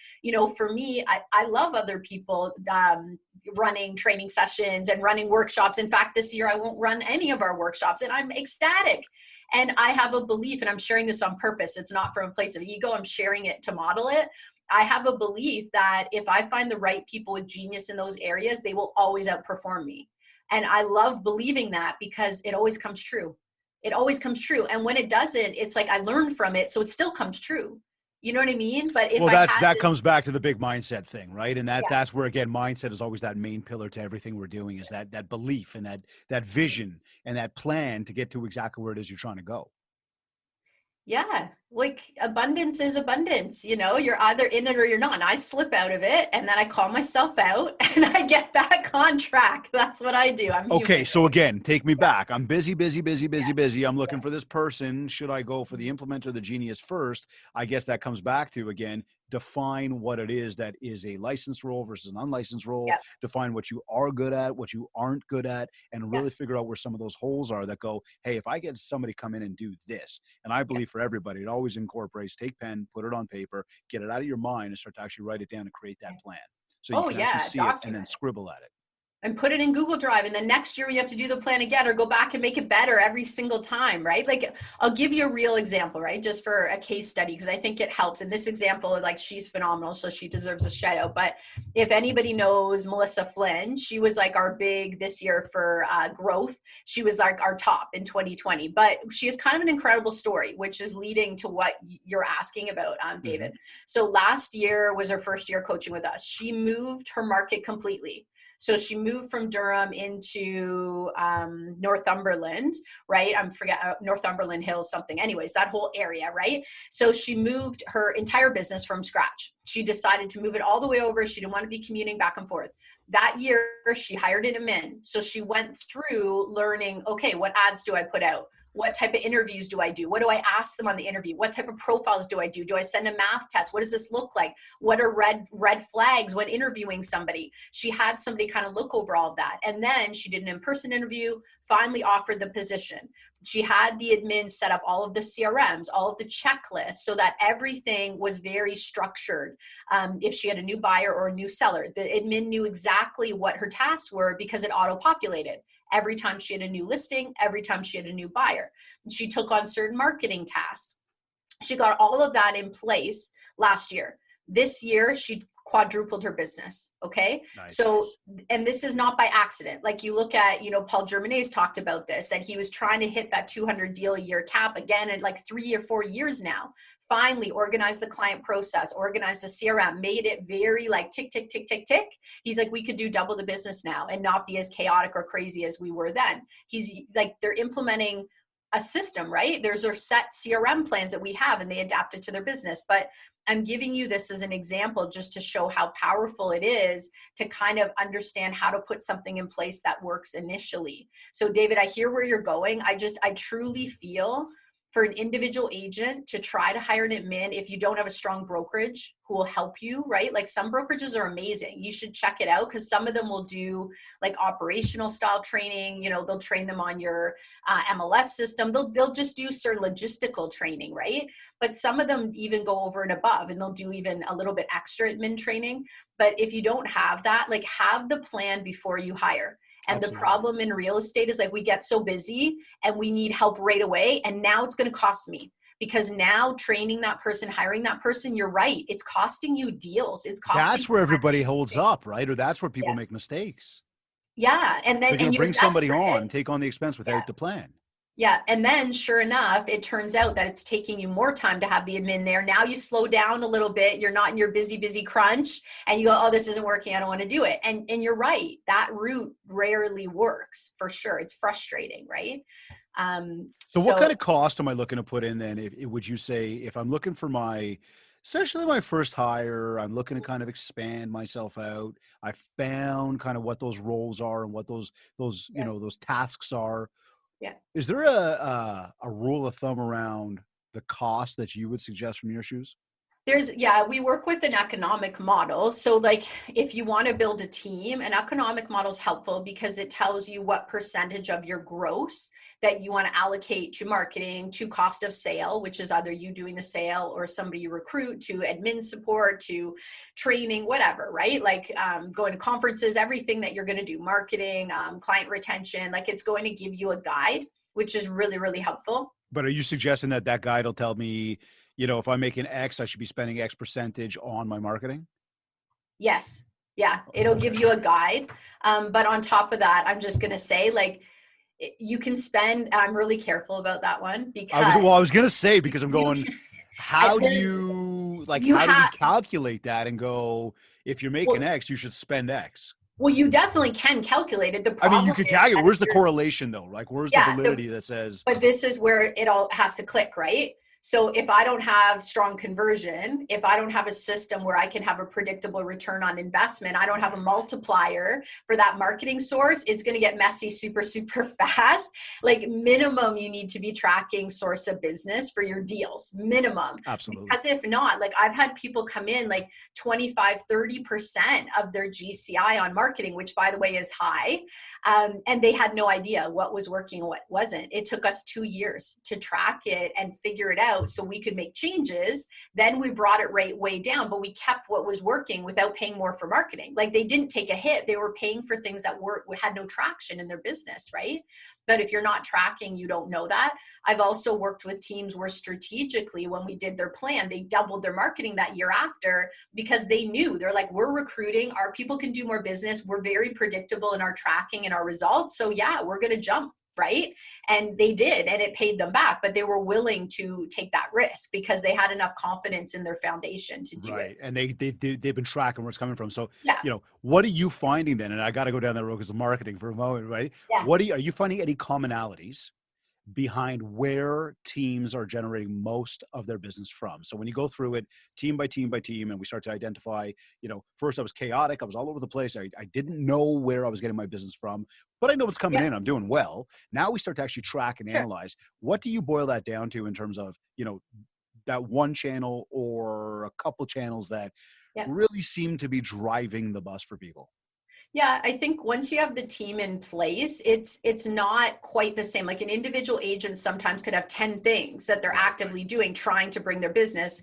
For me, I love other people running training sessions and running workshops. In fact, this year I won't run any of our workshops, and I'm ecstatic. And I have a belief, and I'm sharing this on purpose. It's not from a place of ego. I'm sharing it to model it. I have a belief that if I find the right people with genius in those areas, they will always outperform me. And I love believing that because it always comes true. It always comes true. And when it doesn't, it's like I learned from it, so it still comes true. You know what I mean? But if that comes back to the big mindset thing, right? And that's where, again, mindset is always that main pillar to everything we're doing, is that belief and that vision and that plan to get to exactly where it is you're trying to go. Yeah. Like abundance is abundance, you're either in it or you're not. And I slip out of it and then I call myself out and I get back on track. That's what I do. I'm okay. human. So again, take me back. I'm busy. I'm looking for this person. Should I go for the implementer, the genius first? I guess that comes back to, again, define what it is that is a licensed role versus an unlicensed role. Yep. Define what you are good at, what you aren't good at, and really figure out where some of those holes are that go, hey, if I get somebody come in and do this, and I believe for everybody, it always incorporates, take pen, put it on paper, get it out of your mind and start to actually write it down and create that plan. So you can actually see it and then scribble at it. And put it in Google Drive. And then next year you have to do the plan again or go back and make it better every single time, right? Like I'll give you a real example, right? Just for a case study, because I think it helps. And this example, like she's phenomenal, so she deserves a shout out. But if anybody knows Melissa Flynn, she was like our big this year for growth. She was like our top in 2020, but she has kind of an incredible story, which is leading to what you're asking about, David. So last year was her first year coaching with us. She moved her market completely. So she moved from Durham into Northumberland, right? Northumberland Hills, something. Anyways, that whole area, right? So she moved her entire business from scratch. She decided to move it all the way over. She didn't want to be commuting back and forth. That year, she hired an admin. So she went through learning, okay, what ads do I put out? What type of interviews do I do? What do I ask them on the interview? What type of profiles do I do? Do I send a math test? What does this look like? What are red flags when interviewing somebody? She had somebody kind of look over all of that. And then she did an in-person interview, finally offered the position. She had the admin set up all of the CRMs, all of the checklists, so that everything was very structured. If she had a new buyer or a new seller, the admin knew exactly what her tasks were because it auto-populated. Every time she had a new listing, every time she had a new buyer. She took on certain marketing tasks. She got all of that in place last year. This year, she quadrupled her business. Okay. Nice. So, and this is not by accident. Like you look at, Paul Germanay's talked about this, that he was trying to hit that 200 deal a year cap again in like 3 or 4 years now. Finally organized the client process, organized the CRM, made it very like tick, tick, tick, tick, tick. He's like, we could do double the business now and not be as chaotic or crazy as we were then. He's like, they're implementing a system, right? There's our set CRM plans that we have and they adapt it to their business. But I'm giving you this as an example just to show how powerful it is to kind of understand how to put something in place that works initially. So David, I hear where you're going. I truly feel for an individual agent to try to hire an admin, if you don't have a strong brokerage who will help you, right? Like some brokerages are amazing. You should check it out because some of them will do like operational style training. They'll train them on your MLS system. They'll just do certain logistical training, right? But some of them even go over and above and they'll do even a little bit extra admin training. But if you don't have that, like have the plan before you hire. And Absolutely. The problem in real estate is like we get so busy and we need help right away. And now it's going to cost me because now training that person, hiring that person, you're right, it's costing you deals. It's costing That's where everybody holds you. up, right? Or that's where people Yeah. make mistakes. Yeah. And then, They're going and to you bring invest somebody for on, it. take on the expense Yeah. without the plan. Yeah. And then sure enough, it turns out that it's taking you more time to have the admin there. Now you slow down a little bit. You're not in your busy crunch and you go, oh, this isn't working. I don't want to do it. And you're right. That route rarely works for sure. It's frustrating, right? So what kind So of cost am I looking to put in then? Would you say if I'm looking for essentially my first hire, I'm looking to kind of expand myself out. I found kind of what those roles are and what those yeah, those tasks are. yeah. Is there a rule of thumb around the cost that you would suggest from your shoes? We work with an economic model. So like if you want to build a team, an economic model is helpful because it tells you what percentage of your gross that you want to allocate to marketing, to cost of sale, which is either you doing the sale or somebody you recruit, to admin support, to training, whatever, right? Like going to conferences, everything that you're going to do, marketing, client retention, like it's going to give you a guide, which is really, really helpful. But are you suggesting that guide will tell me, if I'm making X, I should be spending X percentage on my marketing? Yes. Yeah. It'll give Okay. you a guide. But on top of that, I'm just going to say, like, you can spend, I'm really careful about that one I because was going to say, because I'm you going, can, how there's, you how do we have, calculate that and go, if you're making well, X, you should spend X? well, you definitely can calculate it. The I mean, you problem could is calculate, that where's if the you're, correlation though? Like, where's the yeah, validity that says, but this is where it all has to click, right? So if I don't have strong conversion, if I don't have a system where I can have a predictable return on investment, I don't have a multiplier for that marketing source, it's going to get messy super, super fast. Like minimum, you need to be tracking source of business for your deals, minimum. absolutely. Because if not, like I've had people come in like 25, 30% of their GCI on marketing, which by the way is high. And they had no idea what was working and what wasn't. It took us 2 years to track it and figure it out so we could make changes. Then we brought it right way down, but we kept what was working without paying more for marketing. Like they didn't take a hit. They were paying for things that had no traction in their business, right? But if you're not tracking, you don't know that. I've also worked with teams where strategically, when we did their plan, they doubled their marketing that year after because they knew they're like, we're recruiting, our people can do more business. We're very predictable in our tracking and our results. So yeah, we're going to jump. Right. And they did, and it paid them back, but they were willing to take that risk because they had enough confidence in their foundation to do it. Right. And they've been tracking where it's coming from. So, Yeah. what are you finding then? And I got to go down that road because of marketing for a moment, right? Yeah. Are you finding any commonalities behind where teams are generating most of their business from? So when you go through it team by team by team and we start to identify, first I was chaotic, I was all over the place, I didn't know where I was getting my business from, but I know what's coming Yeah. in, I'm doing well. Now we start to actually track and Sure. analyze. What do you boil that down to in terms of, that one channel or a couple channels that Yeah. really seem to be driving the bus for people? Yeah, I think once you have the team in place, it's not quite the same. Like an individual agent sometimes could have 10 things that they're actively doing, trying to bring them business,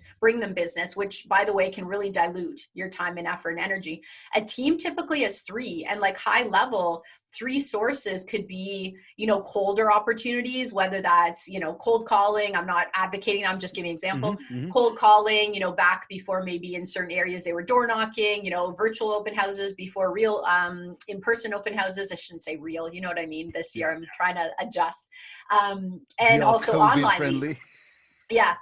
which by the way can really dilute your time and effort and energy. A team typically has 3, and like high level, 3 sources could be, colder opportunities, whether that's, cold calling. I'm not advocating, I'm just giving an example. Mm-hmm, mm-hmm. Cold calling, back before maybe in certain areas they were door knocking, virtual open houses before real in-person open houses. I shouldn't say real, you know what I mean? This year I'm trying to adjust. Be And all also COVID online leads. friendly. Yeah.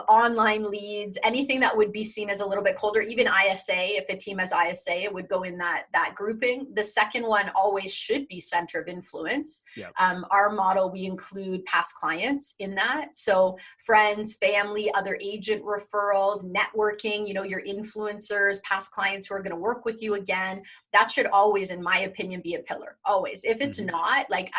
Online leads, anything that would be seen as a little bit colder, even ISA, if a team has ISA, it would go in that grouping. The second one always should be center of influence. Yep. Our model, we include past clients in that. So friends, family, other agent referrals, networking, your influencers, past clients who are going to work with you again. That should always, in my opinion, be a pillar. Always. If it's not, like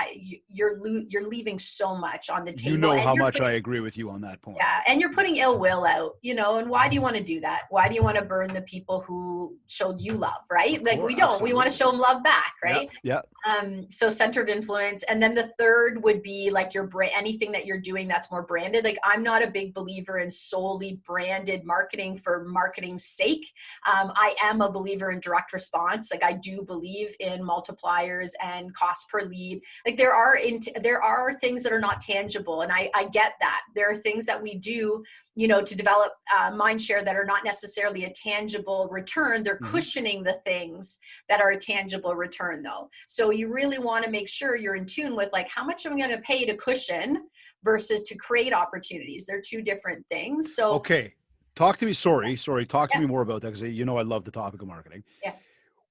you're leaving so much on the table. You know how much I agree with you on that point. Yeah, and you're putting ill will out, and why do you want to do that? Why do you want to burn the people who showed you love, right? Like we don't. Absolutely. We want to show them love back, right? Yeah. So center of influence, and then the third would be like your brand, anything that you're doing that's more branded. Like I'm not a big believer in solely branded marketing for marketing's sake. I am a believer in direct response. Like I do believe in multipliers and cost per lead. Like there are things that are not tangible, and I get that. that. There are things that we do, to develop mind share that are not necessarily a tangible return. They're cushioning the things that are a tangible return though. So you really want to make sure you're in tune with like, how much am I going to pay to cushion versus to create opportunities? They're two different things. So okay, talk to me. Sorry. Talk to yeah, me more about that, because I love the topic of marketing. yeah,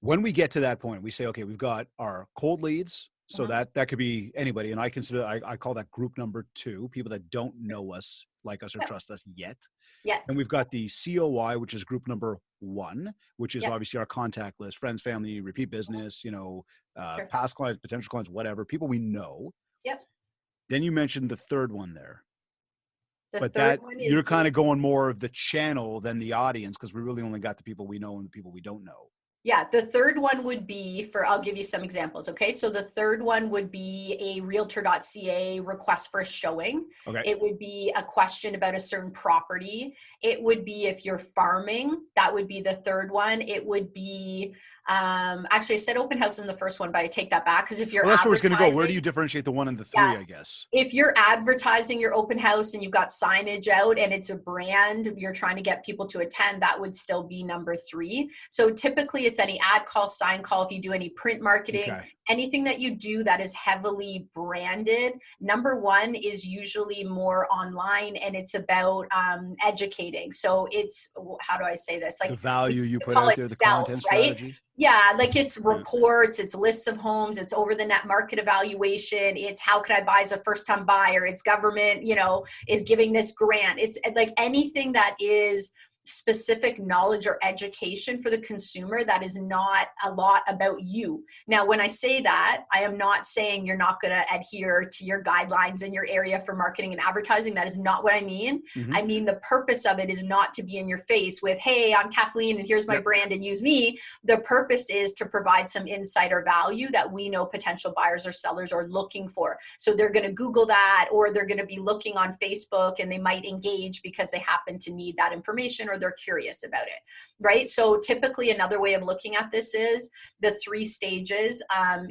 When we get to that point, we say, okay, we've got our cold leads. So uh-huh, that could be anybody. And I call that group number 2, people that don't know us, like us, or yeah, trust us yet. yeah, And we've got the COI, which is group number 1, which is yeah, obviously our contact list, friends, family, repeat business, sure, past clients, potential clients, whatever, people we know. yep. Then you mentioned the third one there, The but third that one you're is kind of going more of the channel than the audience, because we really only got the people we know and the people we don't know. Yeah, the third one would be I'll give you some examples. Okay. So the third one would be a realtor.ca request for a showing. Okay. It would be a question about a certain property. It would be if you're farming, that would be the third one. It would be, actually I said open house in the first one, but I take that back because if you're Well, that's where it's going to go. Where do advertising, you differentiate the 1 and the yeah, 3, I guess? if you're advertising your open house and you've got signage out and it's a brand, you're trying to get people to attend, that would still be number 3. So typically it's any ad call, sign call, if you do any print marketing, Okay. anything that you do that is heavily branded. Number 1 is usually more online and it's about educating. So it's, how do I say this? Like The value we you put call out it there, the stealth, content right? strategy. Yeah, like it's Yeah. reports, it's lists of homes, it's over the net market evaluation, it's how can I buy as a first time buyer, it's government, is giving this grant. It's like anything that is specific knowledge or education for the consumer that is not a lot about you. Now, when I say that, I am not saying you're not going to adhere to your guidelines in your area for marketing and advertising. That is not what I mean. Mm-hmm. I mean, the purpose of it is not to be in your face with, hey, I'm Kathleen and here's my brand and use me. The purpose is to provide some insider value that we know potential buyers or sellers are looking for. So they're going to Google that, or they're going to be looking on Facebook and they might engage because they happen to need that information or they're curious about it, right? So typically another way of looking at this is the 3 stages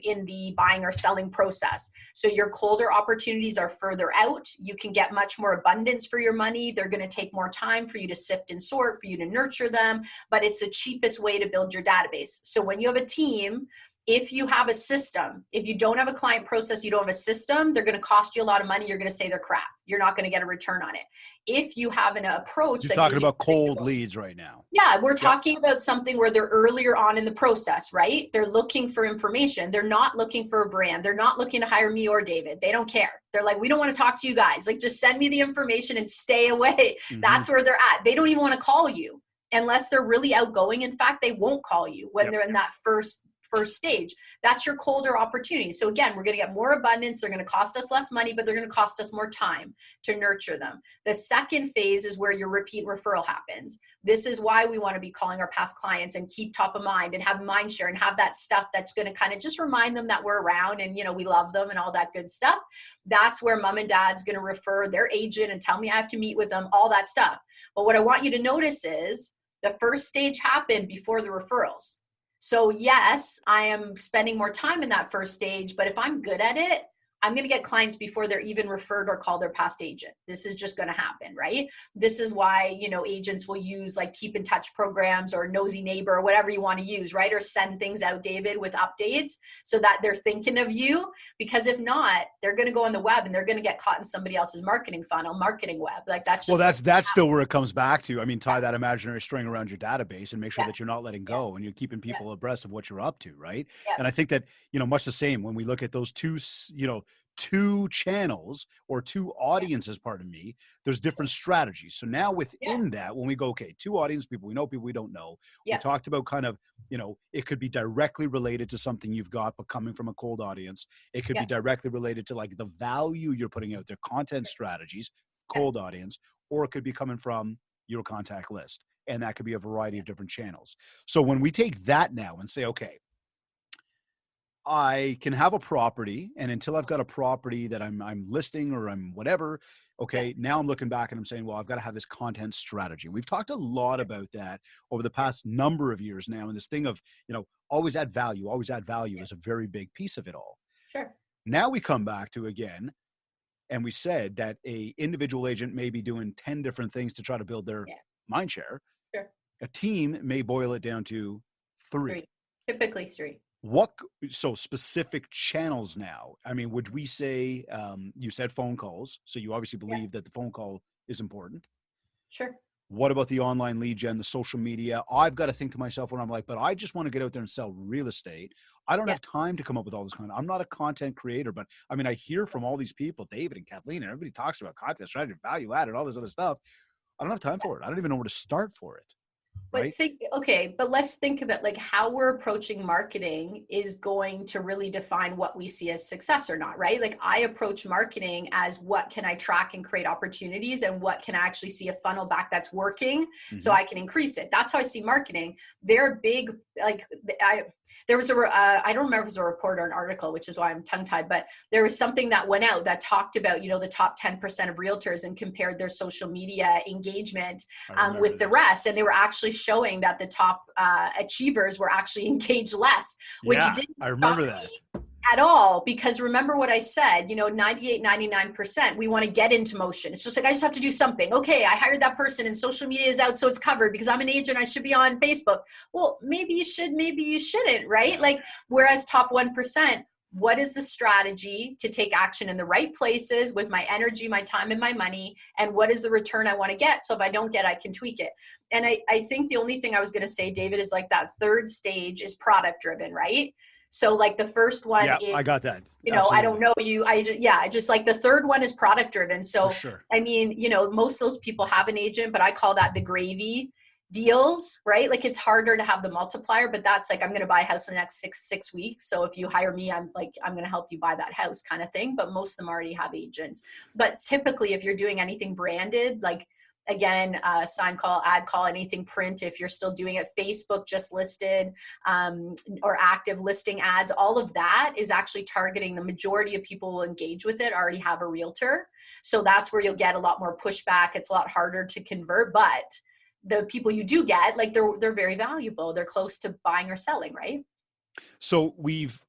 in the buying or selling process. So your colder opportunities are further out. You can get much more abundance for your money. They're going to take more time for you to sift and sort, for you to nurture them, but it's the cheapest way to build your database. So when you have a team, if you have a system, if you don't have a client process, you don't have a system, they're going to cost you a lot of money. You're going to say they're crap. You're not going to get a return on it. If you have an approach You're that talking gives you about cold leads right now. yeah, we're Yep. talking about something where they're earlier on in the process, right? They're looking for information. They're not looking for a brand. They're not looking to hire me or David. They don't care. They're like, we don't want to talk to you guys. Like, just send me the information and stay away. Mm-hmm. That's where they're at. They don't even want to call you unless they're really outgoing. In fact, they won't call you when they're in that first stage. That's your colder opportunity. So again, we're going to get more abundance. They're going to cost us less money, but they're going to cost us more time to nurture them. The second phase is where your repeat referral happens. This is why we want to be calling our past clients and keep top of mind and have mind share and have that stuff that's going to kind of just remind them that we're around and, we love them and all that good stuff. That's where mom and dad's going to refer their agent and tell me I have to meet with them, all that stuff. But what I want you to notice is the first stage happened before the referrals. So yes, I am spending more time in that first stage, but if I'm good at it, I'm going to get clients before they're even referred or called their past agent. This is just going to happen, right? This is why, agents will use like keep in touch programs or nosy neighbor or whatever you want to use, right? Or send things out, David, with updates so that they're thinking of you. Because if not, they're going to go on the web and they're going to get caught in somebody else's marketing funnel, marketing web. Like that's just that's still where it comes back to. I mean, tie that imaginary string around your database and make sure that you're not letting go and you're keeping people abreast of what you're up to, right? And I think that, much the same when we look at those two channels or 2 audiences, pardon me, there's different strategies. So now within that, when we go, okay, 2 audience, people we know, people we don't know, we talked about kind of, it could be directly related to something you've got, but coming from a cold audience. It could be directly related to like the value you're putting out there, content strategies, cold audience, or it could be coming from your contact list. And that could be a variety of different channels. So when we take that now and say, okay, I can have a property, and until I've got a property that I'm listing or I'm whatever, okay, now I'm looking back and I'm saying, well, I've got to have this content strategy. We've talked a lot about that over the past number of years now, and this thing of, always add value is a very big piece of it all. Sure. Now we come back to, again, and we said that a individual agent may be doing 10 different things to try to build their mind share. Sure. A team may boil it down to three. Typically three. So specific channels now, I mean, would we say, you said phone calls, so you obviously believe that the phone call is important. Sure. What about the online lead gen, the social media? I've got to think to myself when I'm like, but I just want to get out there and sell real estate. I don't have time to come up with all this content. I'm not a content creator, but I mean, I hear from all these people, David and Kathleen, and everybody talks about content strategy, value added, all this other stuff. I don't have time for it. I don't even know where to start for it. Right? But let's think about like how we're approaching marketing is going to really define what we see as success or not, right? Like I approach marketing as what can I track and create opportunities and what can I actually see a funnel back that's working so I can increase it. That's how I see marketing. They're big, like there was I don't remember if it was a report or an article, which is why I'm tongue tied, but there was something that went out that talked about, the top 10% of realtors and compared their social media engagement with the rest. And they were actually showing that the top achievers were actually engaged less, which didn't I remember that at all, because remember what I said, 98, 99%, we want to get into motion. It's just like, I just have to do something. Okay, I hired that person and social media is out, so it's covered because I'm an agent, I should be on Facebook. Well, maybe you should, maybe you shouldn't, right? Like, whereas top 1%, what is the strategy to take action in the right places with my energy, my time, and my money? And what is the return I want to get? So if I don't get, I can tweak it. And I think the only thing I was going to say, David, is like that third stage is product driven, right? So like the first one is, I got that. Absolutely. I don't know you. I just like the third one is product driven. So, sure. I mean, most of those people have an agent, but I call that the gravy deals, right? Like it's harder to have the multiplier, but that's like, I'm going to buy a house in the next six weeks. So if you hire me, I'm going to help you buy that house kind of thing. But most of them already have agents. But typically if you're doing anything branded, like again, sign call, ad call, anything print, if you're still doing it, Facebook just listed, or active listing ads, all of that is actually targeting the majority of people will engage with it, already have a realtor. So that's where you'll get a lot more pushback. It's a lot harder to convert, but the people you do get, like they're very valuable. They're close to buying or selling, right? So we've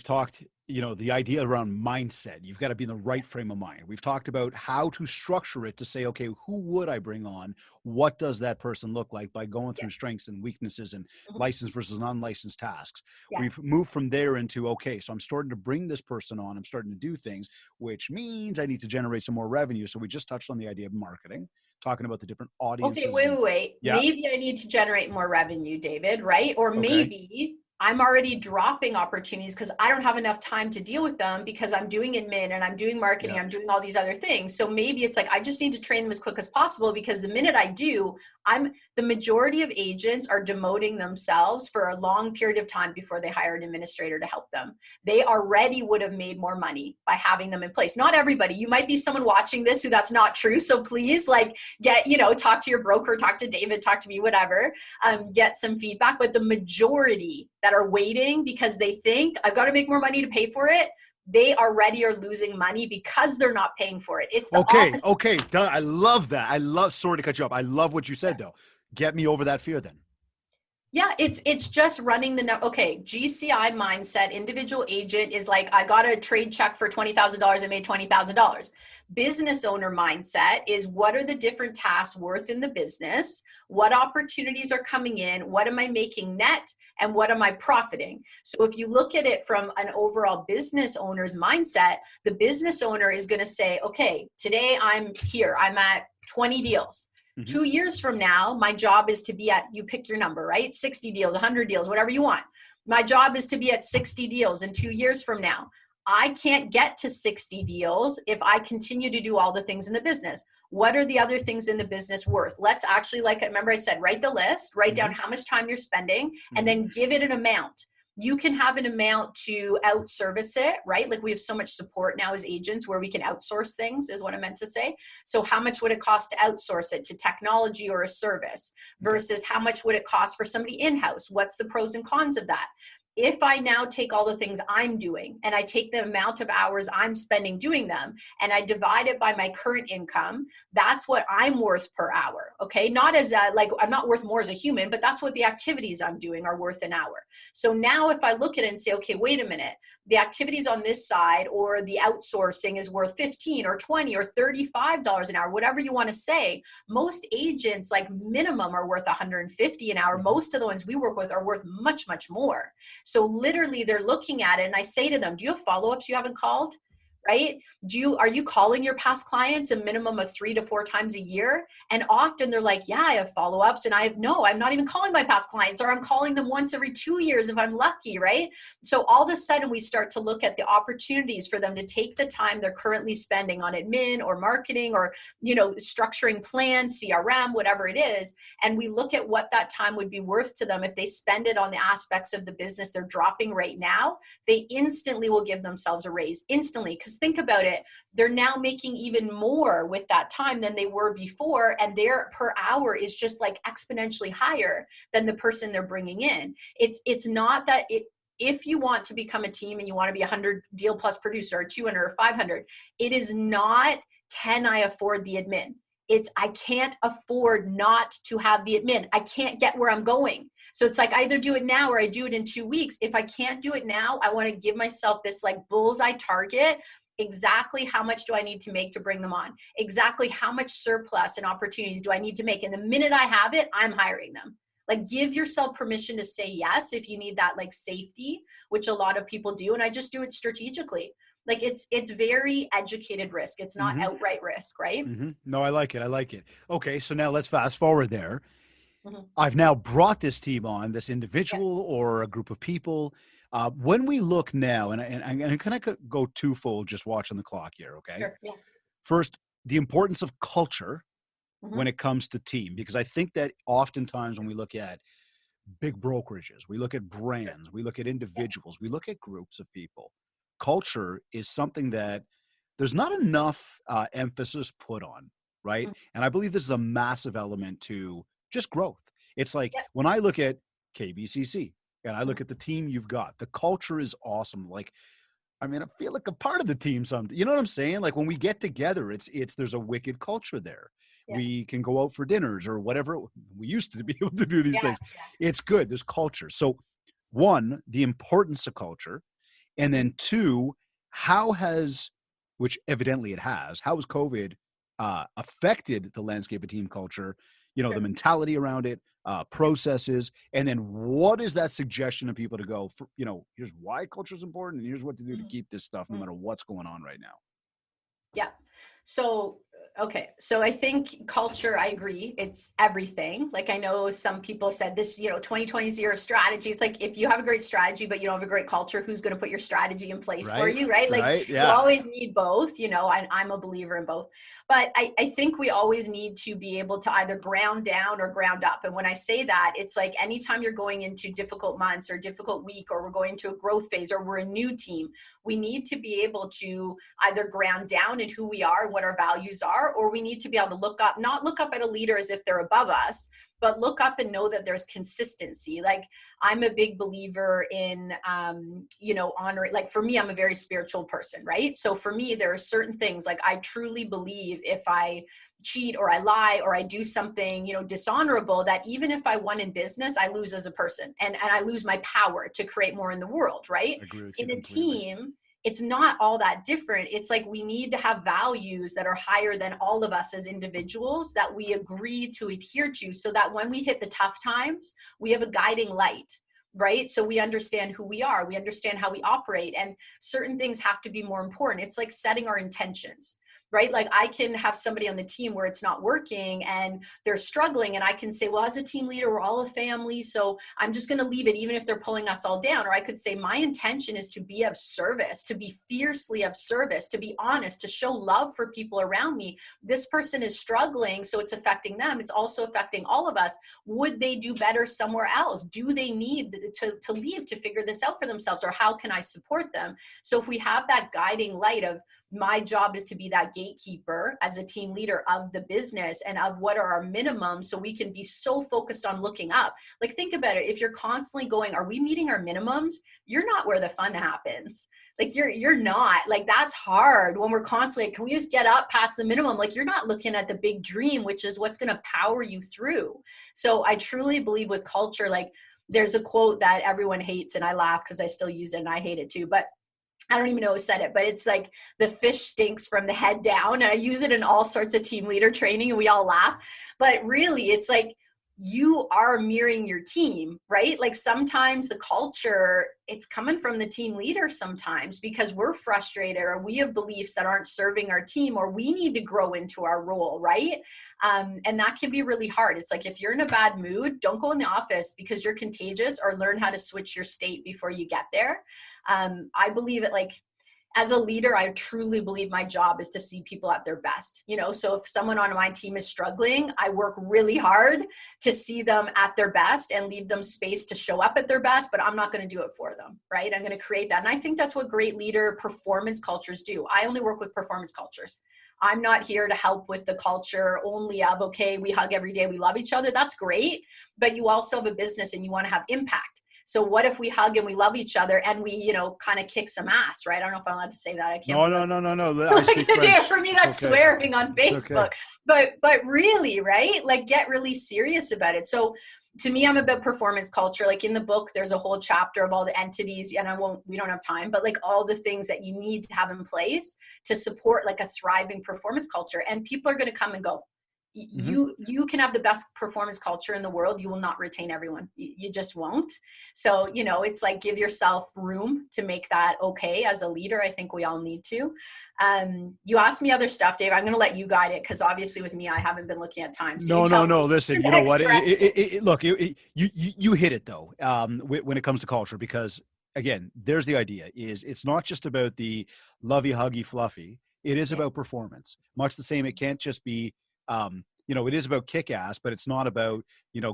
talked, the idea around mindset. You've got to be in the right frame of mind. We've talked about how to structure it to say, okay, who would I bring on? What does that person look like by going through strengths and weaknesses and licensed versus non-licensed tasks? We've moved from there into, okay, so I'm starting to bring this person on. I'm starting to do things, which means I need to generate some more revenue. So we just touched on the idea of marketing, talking about the different audiences. Okay, wait. Yeah. Maybe I need to generate more revenue, David, right? Or maybe I'm already dropping opportunities because I don't have enough time to deal with them because I'm doing admin and I'm doing marketing, I'm doing all these other things. So maybe it's like, I just need to train them as quick as possible, because the minute I do, the majority of agents are demoting themselves for a long period of time before they hire an administrator to help them. They already would have made more money by having them in place. Not everybody. You might be someone watching this who that's not true. So please talk to your broker, talk to David, talk to me, whatever, get some feedback. But the majority that are waiting because they think I've got to make more money to pay for it, they already are losing money because they're not paying for it. It's the opposite. Okay. Done. I love that. Sorry to cut you off. I love what you said though. Get me over that fear then. Yeah, it's just running GCI mindset, individual agent is like, I got a trade check for $20,000 and made $20,000. Business owner mindset is, what are the different tasks worth in the business? What opportunities are coming in? What am I making net? And what am I profiting? So if you look at it from an overall business owner's mindset, the business owner is going to say, okay, today I'm here, I'm at 20 deals. 2 years from now, my job is to be at, you pick your number, right? 60 deals, 100 deals, whatever you want. My job is to be at 60 deals in 2 years from now. I can't get to 60 deals if I continue to do all the things in the business. What are the other things in the business worth? Let's actually, like, remember I said, write the list, write down how much time you're spending, and then give it an amount. You can have an amount to outservice it, right? Like we have so much support now as agents where we can outsource things, is what I meant to say. So how much would it cost to outsource it to technology or a service versus how much would it cost for somebody in-house? What's the pros and cons of that? If I now take all the things I'm doing and I take the amount of hours I'm spending doing them and I divide it by my current income, that's what I'm worth per hour. Okay. Not as I'm not worth more as a human, but that's what the activities I'm doing are worth an hour. So now if I look at it and say, okay, wait a minute, the activities on this side or the outsourcing is worth 15 or 20 or $35 an hour, whatever you want to say. Most agents, like minimum, are worth 150 an hour. Most of the ones we work with are worth much, much more. So literally they're looking at it, and I say to them, do you have follow-ups you haven't called? Right? Are you calling your past clients a minimum of 3 to 4 times a year? And often they're like, yeah, I have follow-ups. And I'm not even calling my past clients, or I'm calling them once every 2 years if I'm lucky, right? So all of a sudden we start to look at the opportunities for them to take the time they're currently spending on admin or marketing or, structuring plans, CRM, whatever it is. And we look at what that time would be worth to them if they spend it on the aspects of the business they're dropping right now. They instantly will give themselves a raise instantly. Because think about it, they're now making even more with that time than they were before, and their per hour is just like exponentially higher than the person they're bringing in. It's not that if you want to become a team and you want to be a 100 deal plus producer or 200 or 500, it is not, can I afford the admin? It's, I can't afford not to have the admin. I can't get where I'm going. So it's like, I either do it now or I do it in 2 weeks. If I can't do it now, I want to give myself this like bullseye target. Exactly how much do I need to make to bring them on? Exactly how much surplus and opportunities do I need to make? And the minute I have it, I'm hiring them. Like, give yourself permission to say yes if you need that like safety, which a lot of people do. And I just do it strategically. Like it's very educated risk. It's not outright risk, right? No, I like it. I like it. Okay, so now let's fast forward there. Mm-hmm. I've now brought this team on, this individual or a group of people. When we look now, and can I go twofold just watching the clock here, okay? Sure. Yeah. First, the importance of culture Mm-hmm. when it comes to team, because I think that oftentimes when we look at big brokerages, we look at brands, we look at individuals, we look at groups of people, culture is something that there's not enough emphasis put on, right? And I believe this is a massive element to just growth. It's like when I look at KBCC and I look at the team you've got, the culture is awesome. Like, I mean, I feel like a part of the team you know what I'm saying? Like when we get together, there's a wicked culture there. Yeah. We can go out for dinners or whatever. We used to be able to do these things. Yeah. It's good. There's culture. So one, the importance of culture. And then two, which evidently it has, how has COVID affected the landscape of team culture, the mentality around it, processes, and then what is that suggestion of people to go for, here's why culture is important and here's what to do to keep this stuff no matter what's going on right now. Yeah. So, okay. So I think culture, I agree. It's everything. Like I know some people said this, 2020 is your strategy. It's like, if you have a great strategy, but you don't have a great culture, who's going to put your strategy in place for you? Right. Like you always need both, I'm a believer in both, but I think we always need to be able to either ground down or ground up. And when I say that, it's like, anytime you're going into difficult months or difficult week, or we're going to a growth phase, or we're a new team, we need to be able to either ground down in who we are, what our values are, or we need to be able to not look up at a leader as if they're above us, but look up and know that there's consistency. Like I'm a big believer in, honoring, like for me, I'm a very spiritual person, right? So for me, there are certain things, like I truly believe if I cheat or I lie or I do something, dishonorable, that even if I won in business, I lose as a person and I lose my power to create more in the world, right? I agree with In you a completely. team, it's not all that different. It's like we need to have values that are higher than all of us as individuals that we agree to adhere to, so that when we hit the tough times, we have a guiding light, right? So we understand who we are, we understand how we operate, and certain things have to be more important. It's like setting our intentions, right? Like I can have somebody on the team where it's not working and they're struggling, and I can say, well, as a team leader, we're all a family, so I'm just going to leave it even if they're pulling us all down. Or I could say, my intention is to be of service, to be fiercely of service, to be honest, to show love for people around me. This person is struggling, so it's affecting them. It's also affecting all of us. Would they do better somewhere else? Do they need to leave to figure this out for themselves? Or how can I support them? So if we have that guiding light of, my job is to be that gatekeeper as a team leader of the business and of what are our minimums, so we can be so focused on looking up. Like think about it. If you're constantly going, are we meeting our minimums? You're not where the fun happens. Like you're not, like that's hard when we're constantly, can we just get up past the minimum? Like you're not looking at the big dream, which is what's going to power you through. So I truly believe with culture, like there's a quote that everyone hates and I laugh because I still use it and I hate it too. But I don't even know who said it, but it's like the fish stinks from the head down. And I use it in all sorts of team leader training and we all laugh. But really, it's like you are mirroring your team, right? Like sometimes the culture, it's coming from the team leader sometimes because we're frustrated or we have beliefs that aren't serving our team or we need to grow into our role, right? And that can be really hard. It's like if you're in a bad mood, don't go in the office because you're contagious, or learn how to switch your state before you get there. I believe it, like, as a leader, I truly believe my job is to see people at their best. So if someone on my team is struggling, I work really hard to see them at their best and leave them space to show up at their best, but I'm not going to do it for them, right? I'm going to create that. And I think that's what great leader performance cultures do. I only work with performance cultures. I'm not here to help with the culture only of, okay, we hug every day, we love each other. That's great. But you also have a business and you want to have impact. So what if we hug and we love each other and we, kind of kick some ass, right? I don't know if I'm allowed to say that. I can't. No. I speak French. For me, that's okay. Swearing on Facebook. Okay. But really, right? Like, get really serious about it. So to me, I'm about performance culture. Like in the book, there's a whole chapter of all the entities, and we don't have time, but like all the things that you need to have in place to support like a thriving performance culture. And people are going to come and go. You can have the best performance culture in the world. You will not retain everyone. You just won't. So, it's like, give yourself room to make that okay as a leader. I think we all need to. You asked me other stuff, Dave. I'm going to let you guide it because obviously with me, I haven't been looking at time. So no. Listen, you know what? Look, you hit it though. When it comes to culture, because again, there's the idea is it's not just about the lovey, huggy, fluffy. It is about performance. Much the same. It can't just be, it is about kick ass, but it's not about,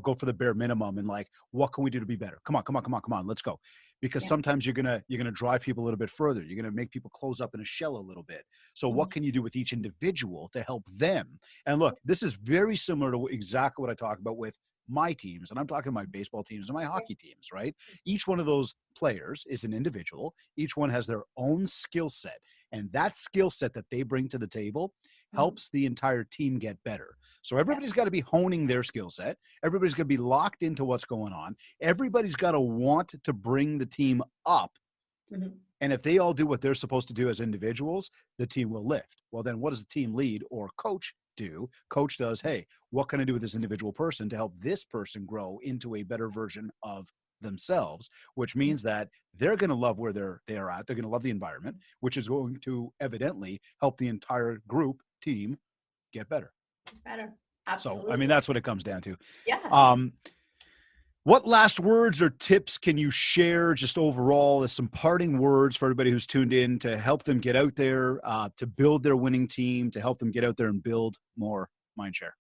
go for the bare minimum and like, what can we do to be better? Come on, let's go. Because sometimes you're going to drive people a little bit further. You're going to make people close up in a shell a little bit. So what can you do with each individual to help them? And look, this is very similar to exactly what I talk about with my teams. And I'm talking my baseball teams and my hockey teams, right? Each one of those players is an individual. Each one has their own skill set. And that skill set that they bring to the table helps the entire team get better. So everybody's got to be honing their skill set. Everybody's going to be locked into what's going on. Everybody's got to want to bring the team up. And if they all do what they're supposed to do as individuals, the team will lift. Well, then what does the team lead or coach do? Coach does, hey, what can I do with this individual person to help this person grow into a better version of themselves, which means that they're going to love where they are at. They're going to love the environment, which is going to evidently help the entire group team get better. Absolutely. So, that's what it comes down to. Yeah. What last words or tips can you share just overall as some parting words for everybody who's tuned in to help them get out there, to build their winning team, to help them get out there and build more mindshare?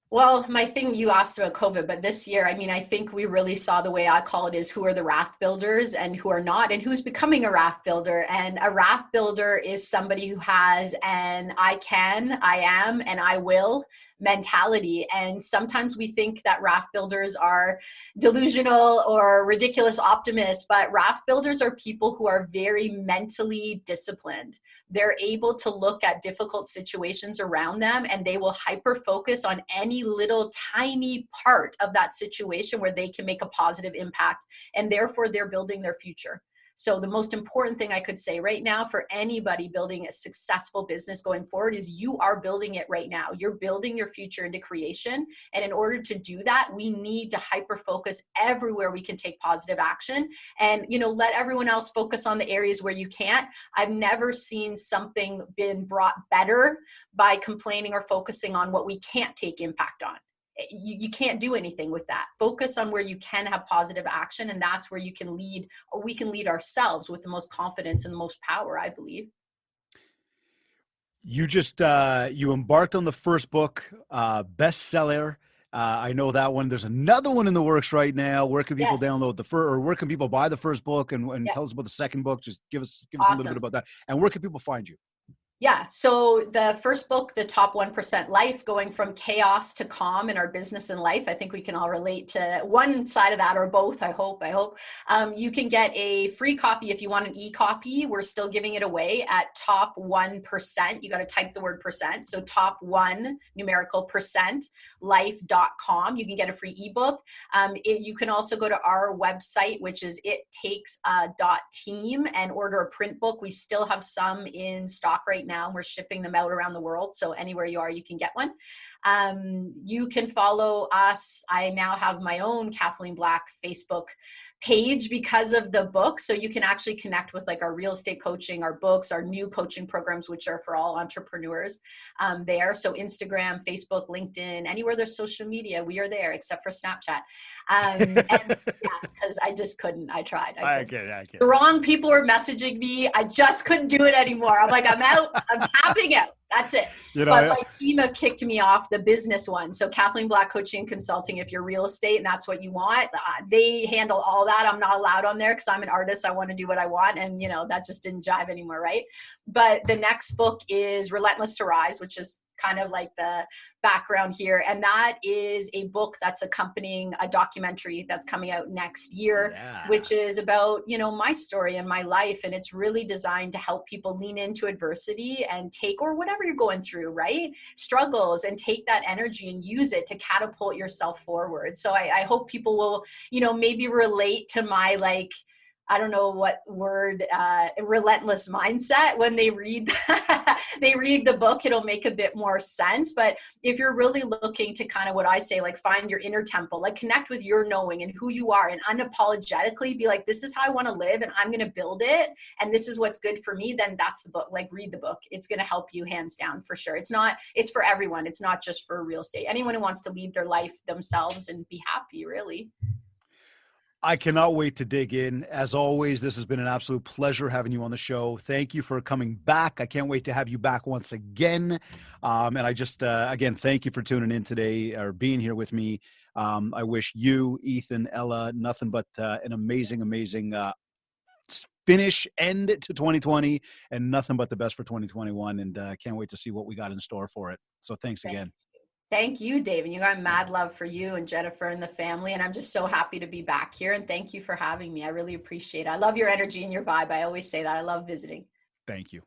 Well, my thing, you asked about COVID, but this year, I think we really saw, the way I call it, is who are the raft builders and who are not, and who's becoming a raft builder. And a raft builder is somebody who has an I can, I am, and I will mentality. And sometimes we think that raft builders are delusional or ridiculous optimists, but raft builders are people who are very mentally disciplined. They're able to look at difficult situations around them and they will hyper focus on any little tiny part of that situation where they can make a positive impact, and therefore they're building their future. So the most important thing I could say right now for anybody building a successful business going forward is you are building it right now. You're building your future into creation. And in order to do that, we need to hyper focus everywhere we can take positive action, and, let everyone else focus on the areas where you can't. I've never seen something been brought better by complaining or focusing on what we can't take impact on. You can't do anything with that. Focus on where you can have positive action, and that's where you can lead, or we can lead ourselves with the most confidence and the most power, I believe. You just you embarked on the first book, bestseller. I know that one. There's another one in the works right now. Where can people download the first, or where can people buy the first book, and tell us about the second book? Just give us a little bit about that. And where can people find you? Yeah. So the first book, The Top 1% Life, going from chaos to calm in our business and life. I think we can all relate to one side of that or both. I hope. You can get a free copy if you want an e-copy. We're still giving it away at top 1%. You got to type the word percent. So top one numerical percent life.com. You can get a free ebook. You can also go to our website, which is ittakes.team, and order a print book. We still have some in stock right now. We're shipping them out around the world. So anywhere you are, you can get one. You can follow us. I now have my own Kathleen Black Facebook page because of the book. So you can actually connect with like our real estate coaching, our books, our new coaching programs, which are for all entrepreneurs there. So Instagram, Facebook, LinkedIn, anywhere there's social media, we are there except for Snapchat. And yeah, because I just couldn't. I tried. I get it. The wrong people were messaging me. I just couldn't do it anymore. I'm like, I'm out. I'm tapping out. That's it. But my team have kicked me off the business one. So Kathleen Black Coaching and Consulting, if you're real estate and that's what you want, they handle all that. I'm not allowed on there because I'm an artist. I want to do what I want. And, that just didn't jive anymore, right? But the next book is Relentless to Rise, which is kind of like the background here. And that is a book that's accompanying a documentary that's coming out next year, which is about, my story and my life. And it's really designed to help people lean into adversity and take, or whatever you're going through, right? Struggles, and take that energy and use it to catapult yourself forward. So I hope people will, maybe relate to my, I don't know what word, relentless mindset when they read the book. It'll make a bit more sense. But if you're really looking to kind of what I say, find your inner temple, connect with your knowing and who you are, and unapologetically be like, this is how I want to live and I'm going to build it. And this is what's good for me. Then that's the book. Read the book. It's going to help you hands down for sure. It's for everyone. It's not just for real estate. Anyone who wants to lead their life themselves and be happy, really. I cannot wait to dig in. As always, this has been an absolute pleasure having you on the show. Thank you for coming back. I can't wait to have you back once again. And I just, again, thank you for tuning in today or being here with me. I wish you, Ethan, Ella, nothing but an amazing finish, end to 2020, and nothing but the best for 2021. And can't wait to see what we got in store for it. So thanks again. Thank you, David. You got mad love for you and Jennifer and the family. And I'm just so happy to be back here. And thank you for having me. I really appreciate it. I love your energy and your vibe. I always say that. I love visiting. Thank you.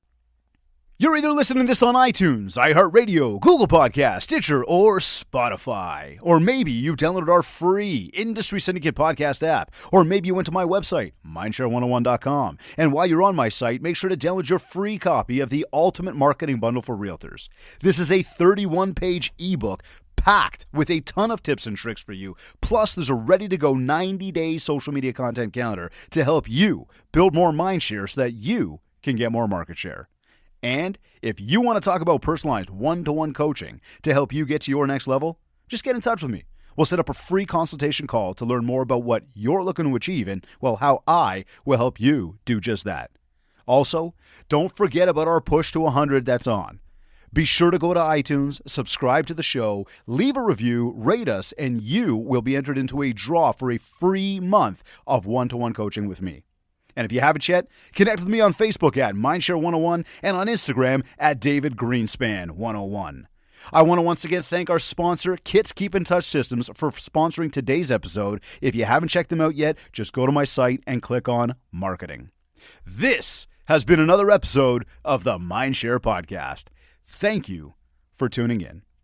You're either listening to this on iTunes, iHeartRadio, Google Podcast, Stitcher, or Spotify. Or maybe you downloaded our free Industry Syndicate podcast app. Or maybe you went to my website, mindshare101.com. And while you're on my site, make sure to download your free copy of the Ultimate Marketing Bundle for Realtors. This is a 31-page ebook packed with a ton of tips and tricks for you. Plus, there's a ready-to-go 90-day social media content calendar to help you build more mindshare so that you can get more market share. And if you want to talk about personalized one-to-one coaching to help you get to your next level, just get in touch with me. We'll set up a free consultation call to learn more about what you're looking to achieve and, how I will help you do just that. Also, don't forget about our push to 100 that's on. Be sure to go to iTunes, subscribe to the show, leave a review, rate us, and you will be entered into a draw for a free month of one-to-one coaching with me. And if you haven't yet, connect with me on Facebook at Mindshare101 and on Instagram at DavidGreenspan101. I want to once again thank our sponsor, Kits Keep in Touch Systems, for sponsoring today's episode. If you haven't checked them out yet, just go to my site and click on Marketing. This has been another episode of the Mindshare Podcast. Thank you for tuning in.